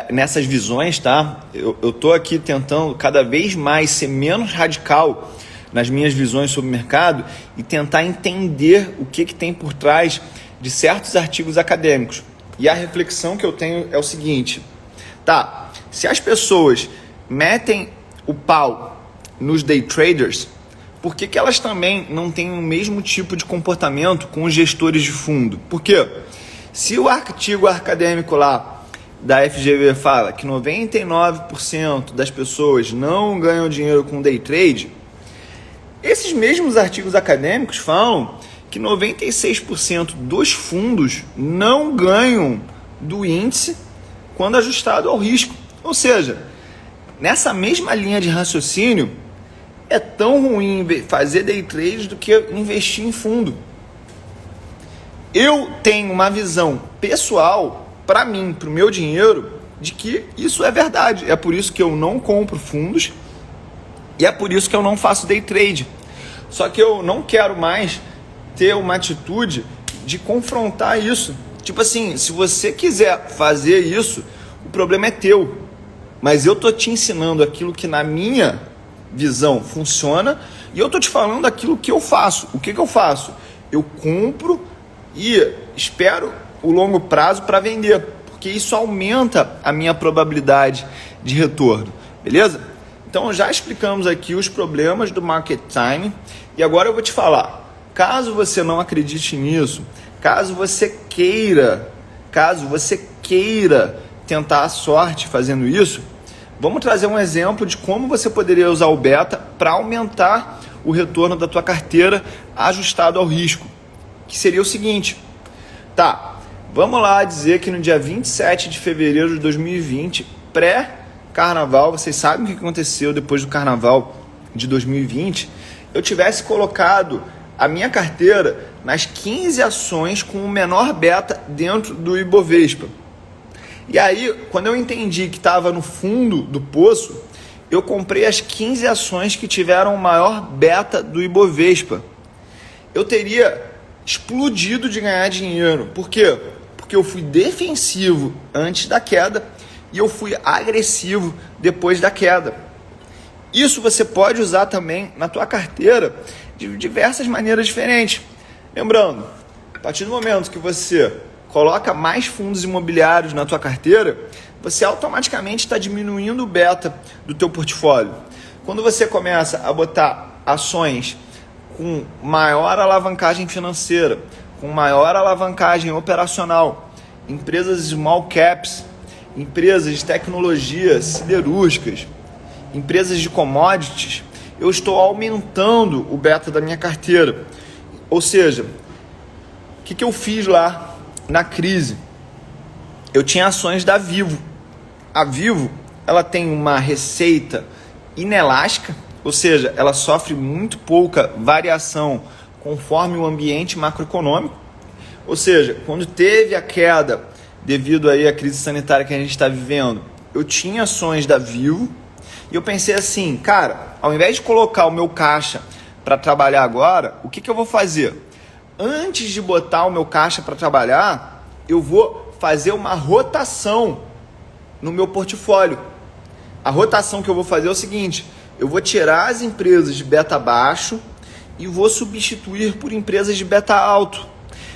nessas visões, tá? Eu tô aqui tentando cada vez mais ser menos radical nas minhas visões sobre o mercado e tentar entender o que tem por trás de certos artigos acadêmicos. E a reflexão que eu tenho é o seguinte, tá? Se as pessoas metem o pau nos day traders, por que elas também não têm o mesmo tipo de comportamento com os gestores de fundo? Por quê? Se o artigo acadêmico lá da FGV fala que 99% das pessoas não ganham dinheiro com day trade, esses mesmos artigos acadêmicos falam que 96% dos fundos não ganham do índice quando ajustado ao risco. Ou seja, nessa mesma linha de raciocínio, é tão ruim fazer day trade do que investir em fundo. Eu tenho uma visão pessoal, para mim, para o meu dinheiro, de que isso é verdade. É por isso que eu não compro fundos e é por isso que eu não faço day trade. Só que eu não quero mais ter uma atitude de confrontar isso. Tipo assim, se você quiser fazer isso, o problema é teu. Mas eu tô te ensinando aquilo que na minha visão funciona e eu tô te falando aquilo que eu faço. O que eu faço? Eu compro e espero o longo prazo para vender, porque isso aumenta a minha probabilidade de retorno, beleza? Então já explicamos aqui os problemas do market timing e agora eu vou te falar, caso você não acredite nisso, caso você queira tentar a sorte fazendo isso, vamos trazer um exemplo de como você poderia usar o beta para aumentar o retorno da tua carteira ajustado ao risco, que seria o seguinte, tá, vamos lá dizer que no dia 27 de fevereiro de 2020, pré-carnaval, vocês sabem o que aconteceu depois do carnaval de 2020, eu tivesse colocado a minha carteira nas 15 ações com o menor beta dentro do Ibovespa. E aí, quando eu entendi que estava no fundo do poço, eu comprei as 15 ações que tiveram o maior beta do Ibovespa. Eu teria explodido de ganhar dinheiro. Por quê? Porque eu fui defensivo antes da queda e eu fui agressivo depois da queda. Isso você pode usar também na tua carteira de diversas maneiras diferentes. Lembrando, a partir do momento que você coloca mais fundos imobiliários na tua carteira, você automaticamente está diminuindo o beta do teu portfólio. Quando você começa a botar ações com maior alavancagem financeira, com maior alavancagem operacional, empresas small caps, empresas de tecnologia siderúrgicas, empresas de commodities, eu estou aumentando o beta da minha carteira. Ou seja, o que eu fiz lá na crise? Eu tinha ações da Vivo. A Vivo, ela tem uma receita inelástica, ou seja, ela sofre muito pouca variação conforme o ambiente macroeconômico. Ou seja, quando teve a queda devido aí à crise sanitária que a gente está vivendo, eu tinha ações da Vivo e eu pensei assim, cara, ao invés de colocar o meu caixa para trabalhar agora, o que eu vou fazer? Antes de botar o meu caixa para trabalhar, eu vou fazer uma rotação no meu portfólio. A rotação que eu vou fazer é o seguinte: eu vou tirar as empresas de beta baixo e vou substituir por empresas de beta alto.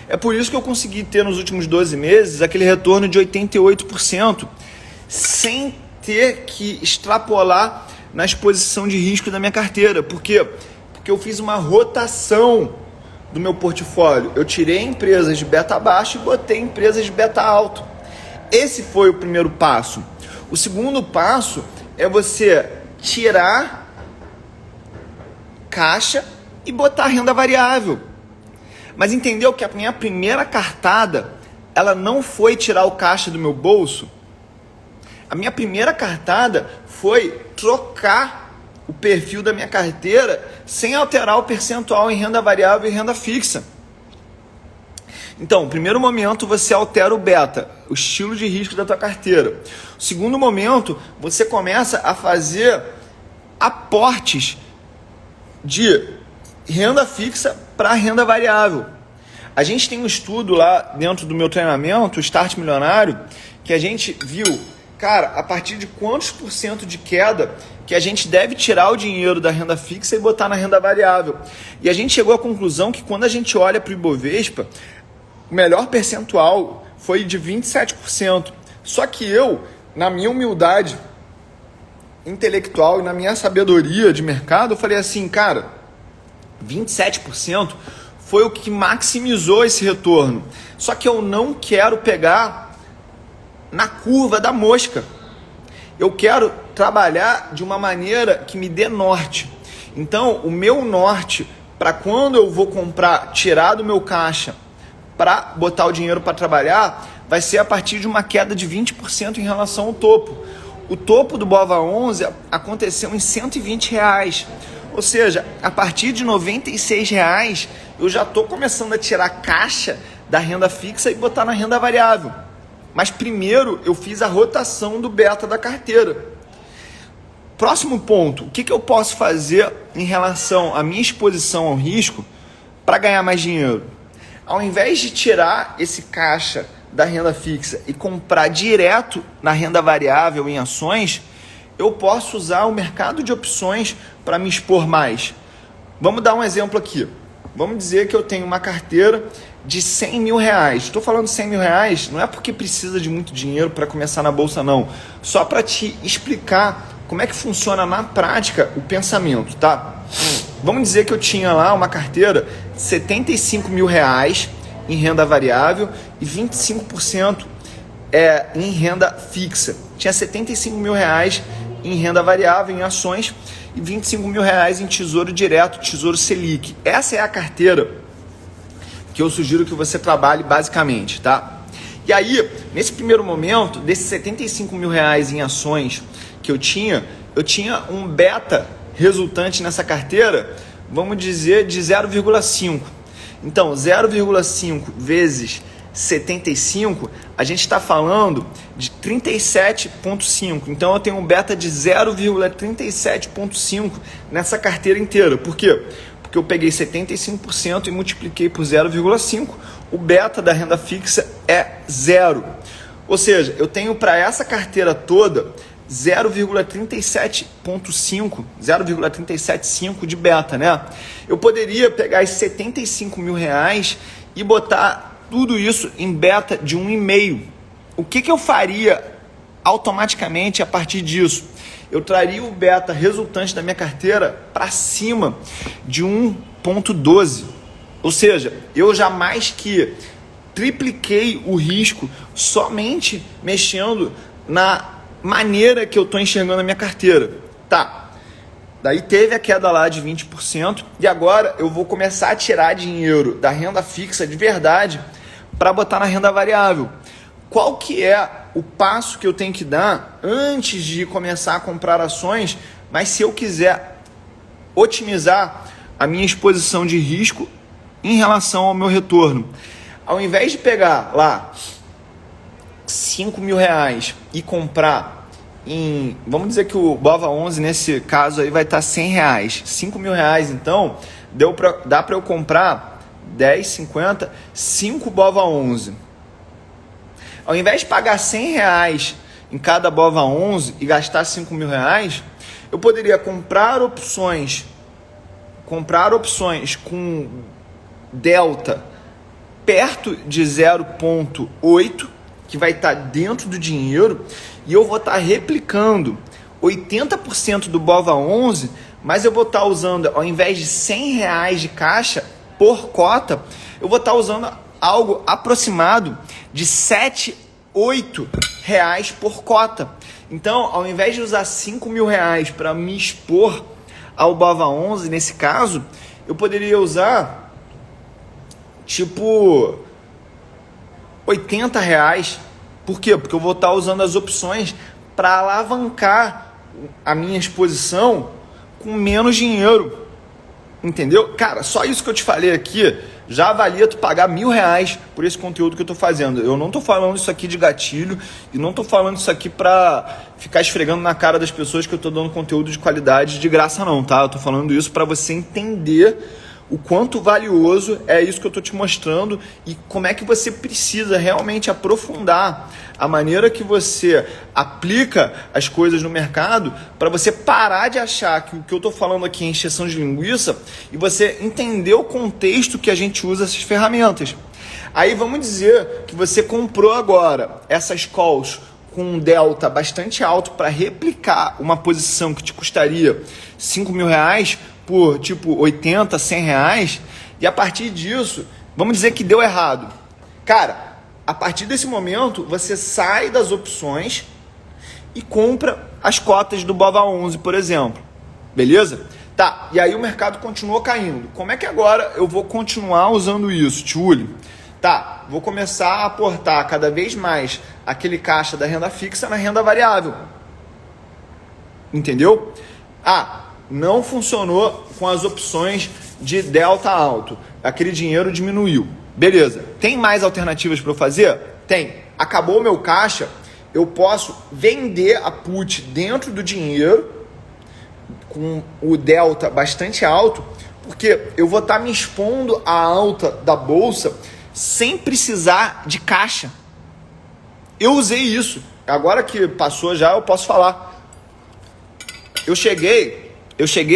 É por isso que eu consegui ter nos últimos 12 meses aquele retorno de 88%, sem ter que extrapolar na exposição de risco da minha carteira. Por quê? Porque eu fiz uma rotação do meu portfólio. Eu tirei empresas de beta baixo e botei empresas de beta alto. Esse foi o primeiro passo. O segundo passo é você tirar caixa e botar renda variável. Mas entendeu que a minha primeira cartada, ela não foi tirar o caixa do meu bolso? A minha primeira cartada foi trocar o perfil da minha carteira sem alterar o percentual em renda variável e renda fixa. Então, no primeiro momento, você altera o beta, o estilo de risco da tua carteira. No segundo momento, você começa a fazer aportes de renda fixa para renda variável. A gente tem um estudo lá dentro do meu treinamento, o Start Milionário, que a gente viu, cara, a partir de quantos % de queda que a gente deve tirar o dinheiro da renda fixa e botar na renda variável. E a gente chegou à conclusão que quando a gente olha para o Ibovespa, o melhor percentual foi de 27%. Só que eu, na minha humildade intelectual e na minha sabedoria de mercado, eu falei assim, cara, 27% foi o que maximizou esse retorno. Só que eu não quero pegar na curva da mosca. Eu quero trabalhar de uma maneira que me dê norte. Então, o meu norte, para quando eu vou comprar, tirar do meu caixa, para botar o dinheiro para trabalhar, vai ser a partir de uma queda de 20% em relação ao topo. O topo do BOVA11 aconteceu em R$120. Ou seja, a partir de R$96, eu já estou começando a tirar caixa da renda fixa e botar na renda variável. Mas primeiro eu fiz a rotação do beta da carteira. Próximo ponto, o que eu posso fazer em relação à minha exposição ao risco para ganhar mais dinheiro? Ao invés de tirar esse caixa da renda fixa e comprar direto na renda variável em ações, eu posso usar o mercado de opções para me expor mais. Vamos dar um exemplo aqui. Vamos dizer que eu tenho uma carteira de R$100 mil. Estou falando R$100 mil, não é porque precisa de muito dinheiro para começar na bolsa, não. Só para te explicar como é que funciona na prática o pensamento, tá? Vamos dizer que eu tinha lá uma carteira de R$75 mil em renda variável e 25% em renda fixa. Tinha R$75 mil em renda variável, em ações, e R$25 mil em tesouro direto, tesouro Selic. Essa é a carteira que eu sugiro que você trabalhe basicamente, tá? E aí, nesse primeiro momento, desses R$75 mil em ações que eu tinha um beta resultante nessa carteira, vamos dizer, de 0,5. Então, 0,5 vezes 75, a gente está falando de 37,5. Então eu tenho um beta de 0,37,5 nessa carteira inteira. Por quê? Porque eu peguei 75% e multipliquei por 0,5. O beta da renda fixa é 0. Ou seja, eu tenho para essa carteira toda 0,37,5, 0,375 de beta, né? Eu poderia pegar esses 75 mil reais e botar tudo isso em beta de 1,5. O que eu faria automaticamente a partir disso? Eu traria o beta resultante da minha carteira para cima de 1,12. Ou seja, eu jamais que tripliquei o risco somente mexendo na maneira que eu estou enxergando a minha carteira. Tá, daí teve a queda lá de 20% e agora eu vou começar a tirar dinheiro da renda fixa de verdade para botar na renda variável. Qual que é o passo que eu tenho que dar antes de começar a comprar ações, mas se eu quiser otimizar a minha exposição de risco em relação ao meu retorno? Ao invés de pegar lá 5 mil reais e comprar em, vamos dizer que o BOVA11 nesse caso aí vai estar 100 reais, 5 mil reais, então dá para eu comprar 10, 50, 5 BOVA11. Ao invés de pagar 100 reais em cada BOVA11 e gastar 5 mil reais, eu poderia comprar opções com delta perto de 0,8, que vai estar dentro do dinheiro, e eu vou estar replicando 80% do BOVA11, mas eu vou estar usando, ao invés de 100 reais de caixa por cota, eu vou estar usando algo aproximado de 7, 8 reais por cota. Então, ao invés de usar 5 mil reais para me expor ao BOVA11, nesse caso, eu poderia usar tipo 80 reais. Por quê? Porque eu vou estar usando as opções para alavancar a minha exposição com menos dinheiro. Entendeu? Cara, só isso que eu te falei aqui já valia tu pagar R$1.000 por esse conteúdo que eu tô fazendo. Eu não tô falando isso aqui de gatilho e não tô falando isso aqui pra ficar esfregando na cara das pessoas que eu tô dando conteúdo de qualidade de graça não, tá? Eu tô falando isso pra você entender o quanto valioso é isso que eu tô te mostrando e como é que você precisa realmente aprofundar a maneira que você aplica as coisas no mercado para você parar de achar que o que eu tô falando aqui é encheção de linguiça e você entender o contexto que a gente usa essas ferramentas. Aí vamos dizer que você comprou agora essas calls com um delta bastante alto para replicar uma posição que te custaria 5 mil reais por tipo 80, 100 reais, e a partir disso, vamos dizer que deu errado. Cara, a partir desse momento, você sai das opções e compra as cotas do BOVA11, por exemplo. Beleza? Tá, e aí o mercado continuou caindo. Como é que agora eu vou continuar usando isso, Tchuli? Tá, vou começar a aportar cada vez mais aquele caixa da renda fixa na renda variável. Entendeu? Não funcionou com as opções de delta alto. Aquele dinheiro diminuiu. Beleza. Tem mais alternativas para eu fazer? Tem. Acabou o meu caixa, eu posso vender a put dentro do dinheiro com o delta bastante alto, porque eu vou estar me expondo à alta da bolsa sem precisar de caixa. Eu usei isso. Agora que passou já, eu posso falar. Eu cheguei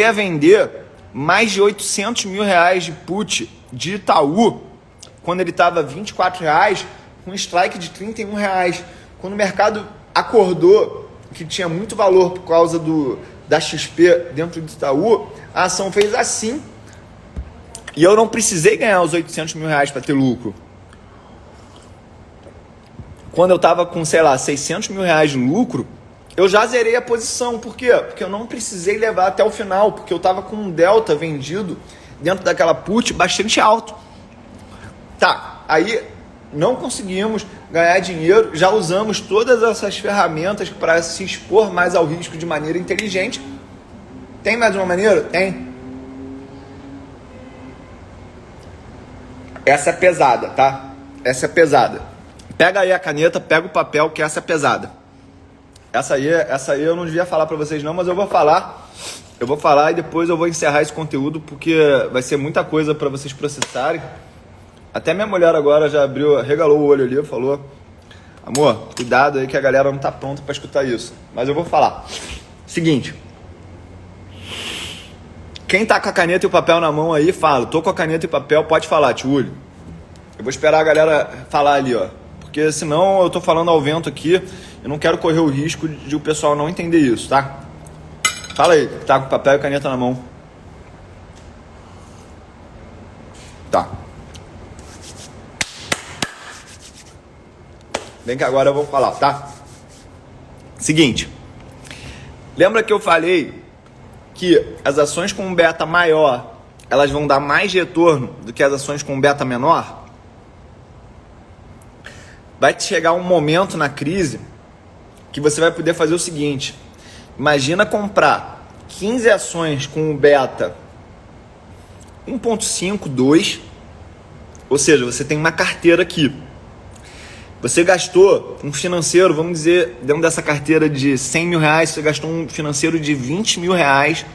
a vender mais de 800 mil reais de put de Itaú, quando ele estava R$24, com strike de R$31. Quando o mercado acordou que tinha muito valor por causa da XP dentro do Itaú, a ação fez assim. E eu não precisei ganhar os 800 mil reais para ter lucro. Quando eu estava com, 600 mil reais de lucro, eu já zerei a posição. Por quê? Porque eu não precisei levar até o final, porque eu estava com um delta vendido dentro daquela put bastante alto. Tá, aí não conseguimos ganhar dinheiro, já usamos todas essas ferramentas para se expor mais ao risco de maneira inteligente. Tem mais uma maneira? Tem. Essa é pesada, tá? Essa é pesada. Pega aí a caneta, pega o papel, que essa é pesada. Essa aí eu não devia falar pra vocês não, mas eu vou falar. Eu vou falar e depois eu vou encerrar esse conteúdo, porque vai ser muita coisa pra vocês processarem. Até minha mulher agora já abriu, regalou o olho ali, falou: amor, cuidado aí que a galera não tá pronta pra escutar isso. Mas eu vou falar. Seguinte. Quem tá com a caneta e o papel na mão aí, fala. Tô com a caneta e papel, pode falar, tio Uli. Eu vou esperar a galera falar ali, ó. Porque senão eu tô falando ao vento aqui. Eu não quero correr o risco de o pessoal não entender isso, tá? Fala aí, tá com papel e caneta na mão. Tá. Vem que agora eu vou falar, tá? Seguinte. Lembra que eu falei que as ações com um beta maior, elas vão dar mais retorno do que as ações com um beta menor? Vai te chegar um momento na crise que você vai poder fazer o seguinte. Imagina comprar 15 ações com um beta 1.5, 2. Ou seja, você tem uma carteira aqui. Você gastou um financeiro, vamos dizer, dentro dessa carteira de 100 mil reais, você gastou um financeiro de 20 mil reais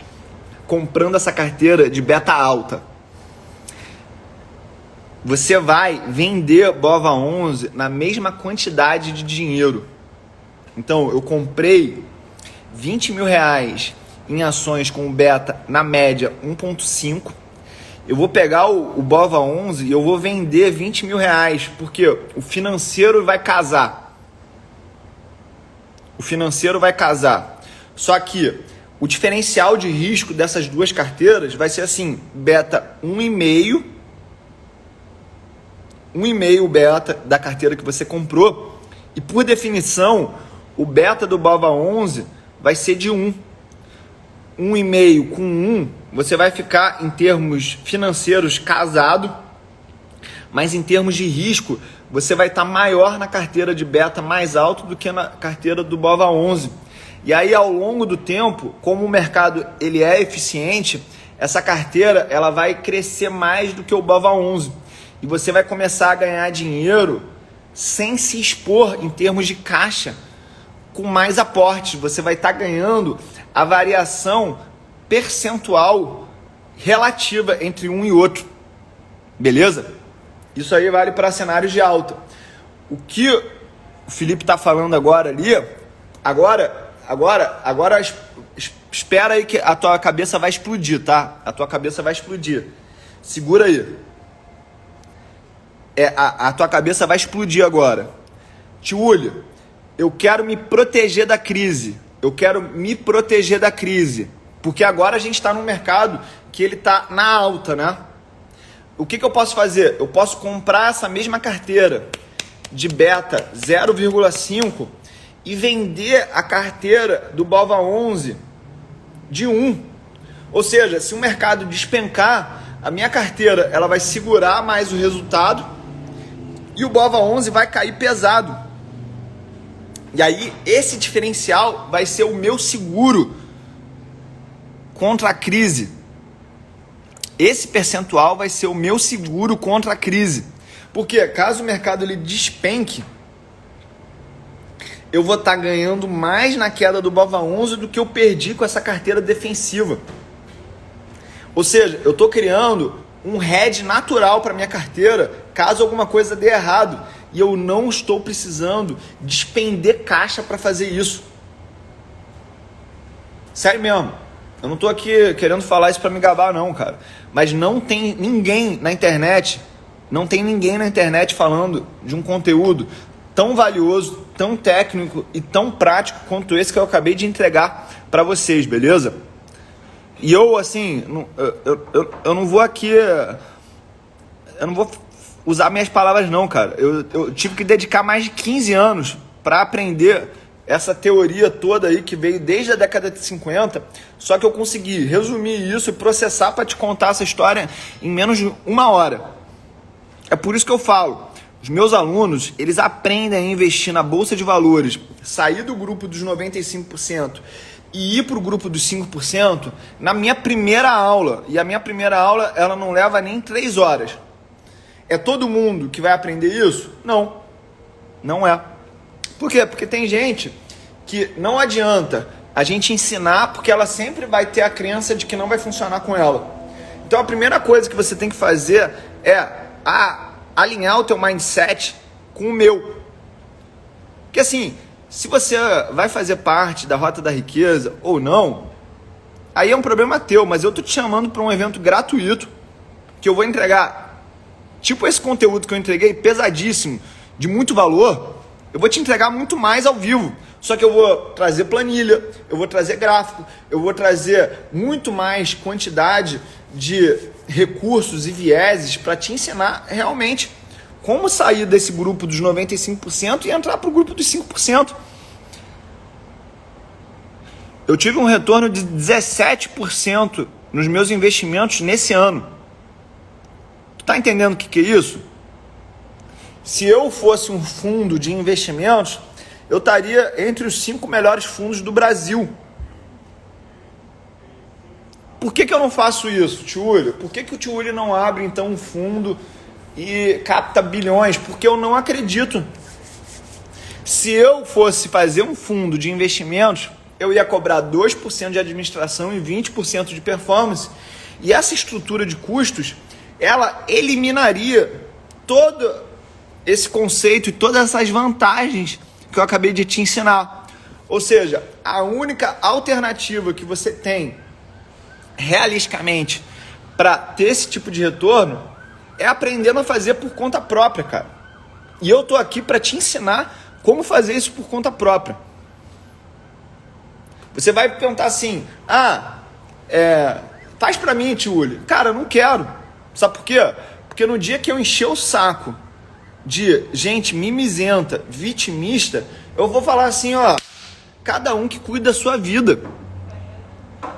comprando essa carteira de beta alta. Você vai vender BOVA 11 na mesma quantidade de dinheiro. Então, eu comprei 20 mil reais em ações com beta na média 1.5. Eu vou pegar o BOVA 11 e eu vou vender 20 mil reais, porque o financeiro vai casar. O financeiro vai casar. Só que o diferencial de risco dessas duas carteiras vai ser assim, beta 1,5, 1,5 beta da carteira que você comprou, e por definição, o beta do BOVA 11 vai ser de 1. 1,5 com 1, você vai ficar em termos financeiros casado, mas em termos de risco, você vai estar maior na carteira de beta mais alto do que na carteira do BOVA 11. E aí, ao longo do tempo, como o mercado ele é eficiente, essa carteira ela vai crescer mais do que o BOVA 11. E você vai começar a ganhar dinheiro sem se expor em termos de caixa, com mais aportes. Você vai estar ganhando a variação percentual relativa entre um e outro. Beleza? Isso aí vale para cenários de alta. O que o Felipe está falando agora ali, agora espera aí que a tua cabeça vai explodir, tá? A tua cabeça vai explodir. Segura aí. A tua cabeça vai explodir agora. Tio Uli, eu quero me proteger da crise. Eu quero me proteger da crise. Porque agora a gente está num mercado que ele está na alta, né? O que eu posso fazer? Eu posso comprar essa mesma carteira de beta 0,5 e vender a carteira do BOVA 11 de 1. Ou seja, se o mercado despencar, a minha carteira ela vai segurar mais o resultado e o BOVA 11 vai cair pesado. E aí, esse diferencial vai ser o meu seguro contra a crise. Esse percentual vai ser o meu seguro contra a crise. Porque caso o mercado ele despenque, eu vou estar ganhando mais na queda do BOVA 11 do que eu perdi com essa carteira defensiva. Ou seja, eu estou criando um hedge natural para minha carteira caso alguma coisa dê errado. E eu não estou precisando despender caixa para fazer isso. Sério mesmo. Eu não estou aqui querendo falar isso para me gabar não, cara. Mas não tem ninguém na internet, falando de um conteúdo tão valioso, tão técnico e tão prático quanto esse que eu acabei de entregar para vocês, beleza? E eu, assim, eu não vou aqui... Eu não vou usar minhas palavras não, cara. Eu tive que dedicar mais de 15 anos para aprender essa teoria toda aí que veio desde a década de 50, só que eu consegui resumir isso e processar para te contar essa história em menos de 1 hora. É por isso que eu falo, os meus alunos, eles aprendem a investir na Bolsa de Valores, sair do grupo dos 95% e ir para o grupo dos 5% na minha primeira aula. E a minha primeira aula, ela não leva nem 3 horas. É todo mundo que vai aprender isso? Não, não é. Por quê? Porque tem gente que não adianta a gente ensinar, porque ela sempre vai ter a crença de que não vai funcionar com ela. Então a primeira coisa que você tem que fazer é alinhar o teu mindset com o meu. Porque assim, se você vai fazer parte da Rota da Riqueza ou não, aí é um problema teu, mas eu tô te chamando para um evento gratuito que eu vou entregar, tipo esse conteúdo que eu entreguei, pesadíssimo, de muito valor, eu vou te entregar muito mais ao vivo. Só que eu vou trazer planilha, eu vou trazer gráfico, eu vou trazer muito mais quantidade de recursos e vieses para te ensinar realmente como sair desse grupo dos 95% e entrar para o grupo dos 5%. Eu tive um retorno de 17% nos meus investimentos nesse ano. Tu tá entendendo o que é isso? Se eu fosse um fundo de investimentos, eu estaria entre os 5 melhores fundos do Brasil. Por que eu não faço isso, Tiúlio? Por que o Tiúlio não abre então um fundo e capta bilhões? Porque eu não acredito. Se eu fosse fazer um fundo de investimentos, eu ia cobrar 2% de administração e 20% de performance. E essa estrutura de custos, ela eliminaria todo esse conceito e todas essas vantagens que eu acabei de te ensinar. Ou seja, a única alternativa que você tem realisticamente para ter esse tipo de retorno é aprendendo a fazer por conta própria, cara. E eu tô aqui para te ensinar como fazer isso por conta própria. Você vai perguntar assim, faz para mim, Tiúlio. Cara, eu não quero. Sabe por quê? Porque no dia que eu encher o saco de gente mimizenta, vitimista, eu vou falar assim, cada um que cuida da sua vida.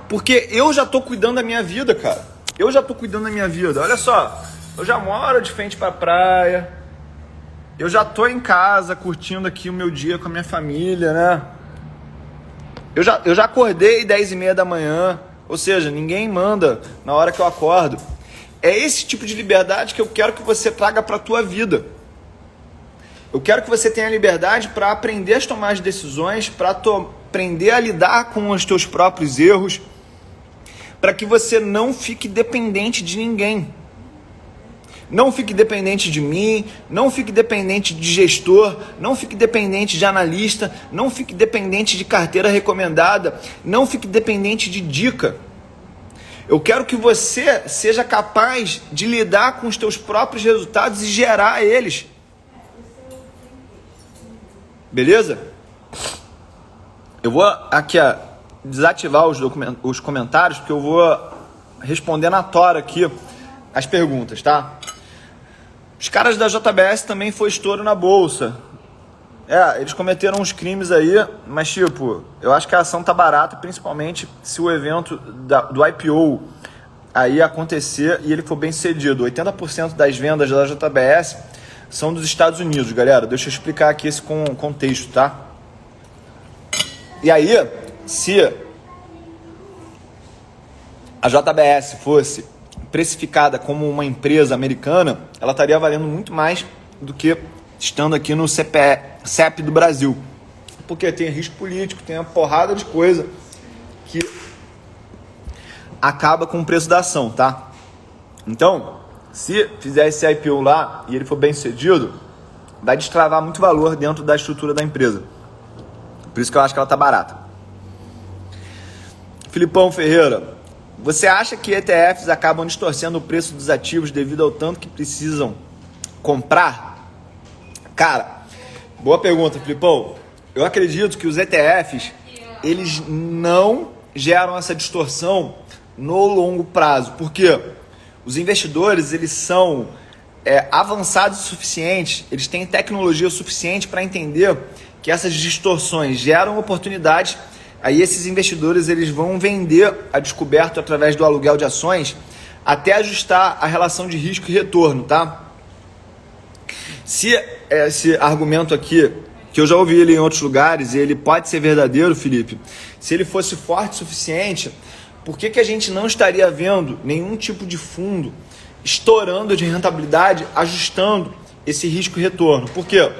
Porque eu já tô cuidando da minha vida, cara. Eu já tô cuidando da minha vida. Olha só, eu já moro de frente pra praia. Eu já tô em casa curtindo aqui o meu dia com a minha família, né? Eu já acordei 10h30 da manhã. Ou seja, ninguém manda na hora que eu acordo. É esse tipo de liberdade que eu quero que você traga pra tua vida. Eu quero que você tenha liberdade para aprender a tomar as decisões, para aprender a lidar com os teus próprios erros, para que você não fique dependente de ninguém. Não fique dependente de mim, não fique dependente de gestor, não fique dependente de analista, não fique dependente de carteira recomendada, não fique dependente de dica. Eu quero que você seja capaz de lidar com os teus próprios resultados e gerar eles. Beleza? Eu vou aqui desativar os comentários, porque eu vou responder na tora aqui as perguntas, tá? Os caras da JBS também foi estouro na bolsa. Eles cometeram uns crimes aí, mas tipo, eu acho que a ação tá barata, principalmente se o evento do IPO aí acontecer e ele for bem sucedido. 80% das vendas da JBS são dos Estados Unidos, galera. Deixa eu explicar aqui esse contexto, tá? E aí, se a JBS fosse precificada como uma empresa americana, ela estaria valendo muito mais do que estando aqui no CEP do Brasil. Porque tem risco político, tem uma porrada de coisa que acaba com o preço da ação, tá? Então, se fizer esse IPO lá e ele for bem sucedido, vai destravar muito valor dentro da estrutura da empresa. Por isso que eu acho que ela tá barata. Filipão Ferreira, você acha que ETFs acabam distorcendo o preço dos ativos devido ao tanto que precisam comprar? Cara, boa pergunta, Filipão. Eu acredito que os ETFs, eles não geram essa distorção no longo prazo. Por quê? Os investidores, eles são avançados o suficiente, eles têm tecnologia suficiente para entender que essas distorções geram oportunidades. Aí esses investidores, eles vão vender a descoberto através do aluguel de ações até ajustar a relação de risco e retorno, tá? Se esse argumento aqui, que eu já ouvi ele em outros lugares, e ele pode ser verdadeiro, Felipe, se ele fosse forte o suficiente, por que a gente não estaria vendo nenhum tipo de fundo estourando de rentabilidade, ajustando esse risco e retorno. Por quê?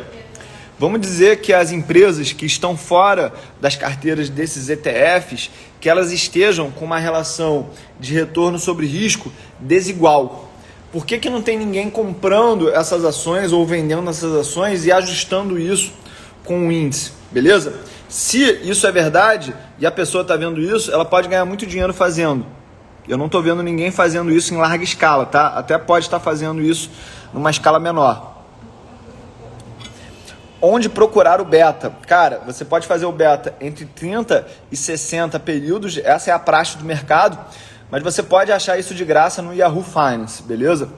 Vamos dizer que as empresas que estão fora das carteiras desses ETFs, que elas estejam com uma relação de retorno sobre risco desigual. Por que não tem ninguém comprando essas ações ou vendendo essas ações e ajustando isso com o índice? Beleza? Se isso é verdade e a pessoa está vendo isso, ela pode ganhar muito dinheiro fazendo. Eu não estou vendo ninguém fazendo isso em larga escala, tá? Até pode estar fazendo isso numa escala menor. Onde procurar o beta? Cara, você pode fazer o beta entre 30 e 60 períodos, essa é a praxe do mercado, mas você pode achar isso de graça no Yahoo Finance, beleza?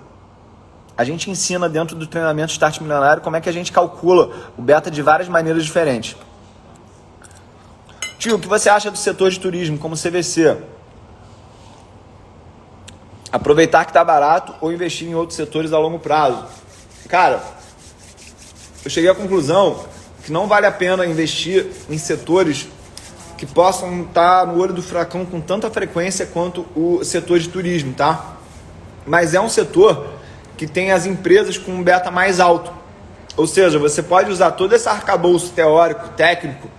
A gente ensina dentro do treinamento Start Milionário como é que a gente calcula o beta de várias maneiras diferentes. Tio, o que você acha do setor de turismo, como CVC? Aproveitar que está barato ou investir em outros setores a longo prazo? Cara, eu cheguei à conclusão que não vale a pena investir em setores que possam estar no olho do furacão com tanta frequência quanto o setor de turismo, tá? Mas é um setor que tem as empresas com um beta mais alto. Ou seja, você pode usar todo esse arcabouço teórico, técnico,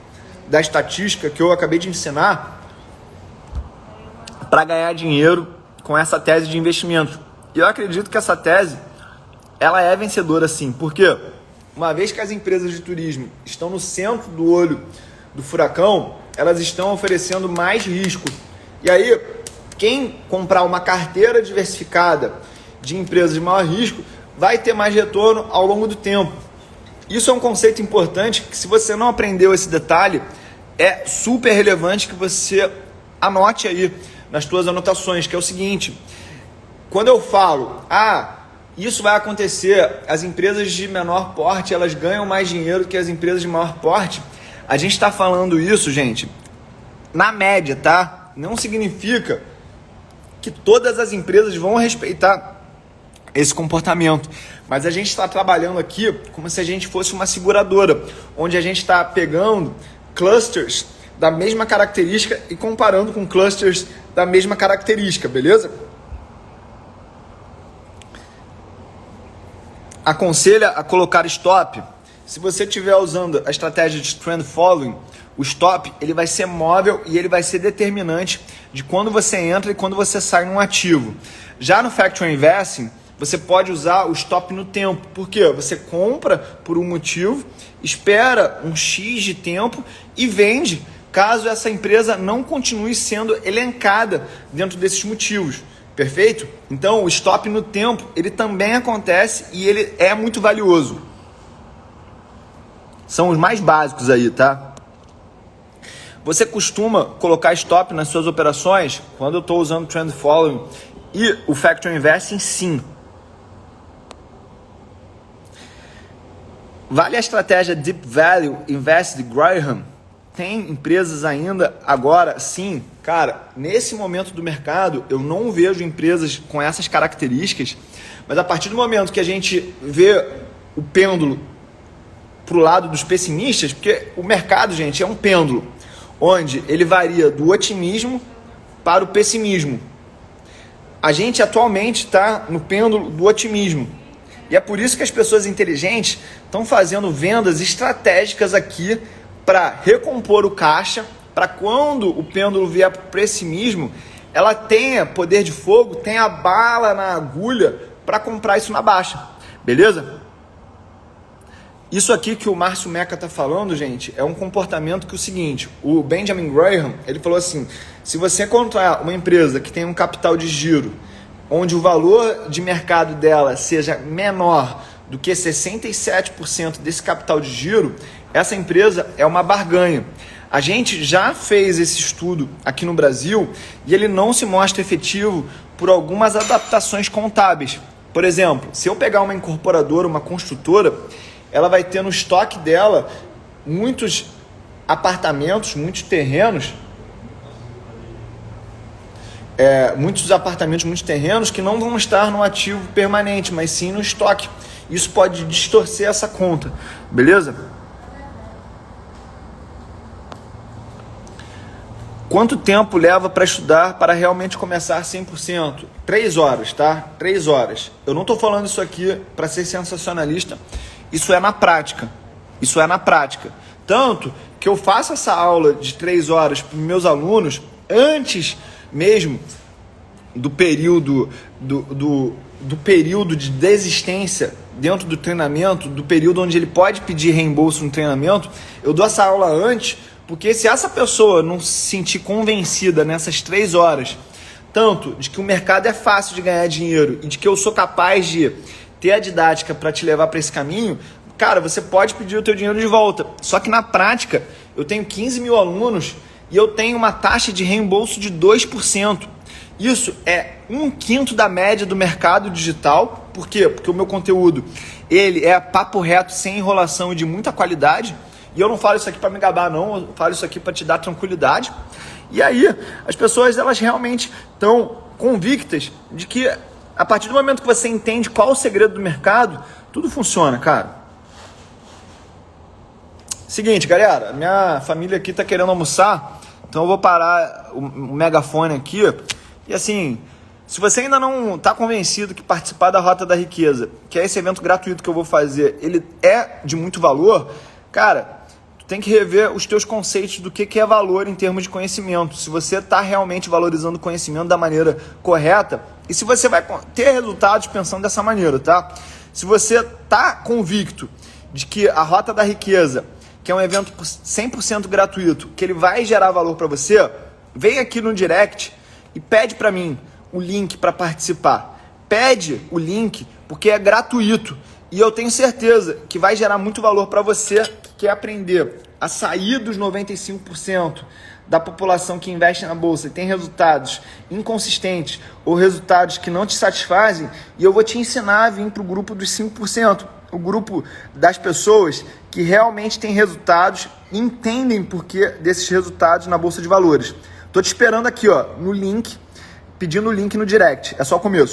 da estatística que eu acabei de ensinar para ganhar dinheiro com essa tese de investimento. E eu acredito que essa tese ela é vencedora sim. Por quê? Uma vez que as empresas de turismo estão no centro do olho do furacão, elas estão oferecendo mais risco. E aí, quem comprar uma carteira diversificada de empresas de maior risco vai ter mais retorno ao longo do tempo. Isso é um conceito importante que, se você não aprendeu esse detalhe, é super relevante que você anote aí nas suas anotações, que é o seguinte: quando eu falo, isso vai acontecer, as empresas de menor porte, elas ganham mais dinheiro que as empresas de maior porte, a gente está falando isso, gente, na média, tá? Não significa que todas as empresas vão respeitar esse comportamento, mas a gente está trabalhando aqui como se a gente fosse uma seguradora, onde a gente está pegando clusters da mesma característica e comparando com clusters da mesma característica, beleza? Aconselha a colocar stop. Se você estiver usando a estratégia de trend following, o stop ele vai ser móvel e ele vai ser determinante de quando você entra e quando você sai num ativo. Já no Factor Investing, você pode usar o stop no tempo. Por quê? Você compra por um motivo, espera um X de tempo e vende caso essa empresa não continue sendo elencada dentro desses motivos. Perfeito? Então, o stop no tempo, ele também acontece e ele é muito valioso. São os mais básicos aí, tá? Você costuma colocar stop nas suas operações? Quando eu estou usando Trend Following e o Factor Investing, sim. Vale a estratégia Deep Value Invest de Graham? Tem empresas ainda agora, sim, cara, nesse momento do mercado eu não vejo empresas com essas características, mas a partir do momento que a gente vê o pêndulo pro lado dos pessimistas, porque o mercado, gente, é um pêndulo, onde ele varia do otimismo para o pessimismo. A gente atualmente está no pêndulo do otimismo. E é por isso que as pessoas inteligentes estão fazendo vendas estratégicas aqui para recompor o caixa, para quando o pêndulo vier para o pessimismo, ela tenha poder de fogo, tenha bala na agulha para comprar isso na baixa. Beleza? Isso aqui que o Márcio Meca está falando, gente, é um comportamento que é o seguinte: o Benjamin Graham, ele falou assim, se você encontrar uma empresa que tem um capital de giro, onde o valor de mercado dela seja menor do que 67% desse capital de giro, essa empresa é uma barganha. A gente já fez esse estudo aqui no Brasil e ele não se mostra efetivo por algumas adaptações contábeis. Por exemplo, se eu pegar uma incorporadora, uma construtora, ela vai ter no estoque dela muitos apartamentos, muitos terrenos, muitos terrenos que não vão estar no ativo permanente, mas sim no estoque. Isso pode distorcer essa conta, beleza? Quanto tempo leva para estudar para realmente começar 100%? 3 horas, tá? 3 horas. Eu não estou falando isso aqui para ser sensacionalista. Isso é na prática. Isso é na prática. Tanto que eu faço essa aula de 3 horas para os meus alunos antes mesmo do período do período de desistência dentro do treinamento, do período onde ele pode pedir reembolso no treinamento. Eu dou essa aula antes, porque se essa pessoa não se sentir convencida nessas 3 horas, tanto de que o mercado é fácil de ganhar dinheiro e de que eu sou capaz de ter a didática para te levar para esse caminho, cara, você pode pedir o teu dinheiro de volta. Só que na prática, eu tenho 15 mil alunos e eu tenho uma taxa de reembolso de 2%. Isso é 1/5 da média do mercado digital. Por quê? Porque o meu conteúdo ele é papo reto, sem enrolação e de muita qualidade. E eu não falo isso aqui para me gabar, não. Eu falo isso aqui para te dar tranquilidade. E aí, as pessoas elas realmente estão convictas de que a partir do momento que você entende qual é o segredo do mercado, tudo funciona, cara. Seguinte, galera, minha família aqui tá querendo almoçar, então eu vou parar o megafone aqui. E assim, se você ainda não está convencido que participar da Rota da Riqueza, que é esse evento gratuito que eu vou fazer, ele é de muito valor, cara, tu tem que rever os teus conceitos do que é valor em termos de conhecimento. Se você está realmente valorizando o conhecimento da maneira correta e se você vai ter resultados pensando dessa maneira, tá? Se você está convicto de que a Rota da Riqueza, que é um evento 100% gratuito, que ele vai gerar valor para você, vem aqui no direct e pede para mim o link para participar. Pede o link porque é gratuito e eu tenho certeza que vai gerar muito valor para você que quer aprender a sair dos 95% da população que investe na bolsa e tem resultados inconsistentes ou resultados que não te satisfazem, e eu vou te ensinar a vir para o grupo dos 5%, o grupo das pessoas que realmente têm resultados e entendem por que desses resultados na Bolsa de Valores. Tô te esperando aqui, ó, no link, pedindo o link no direct. É só o começo.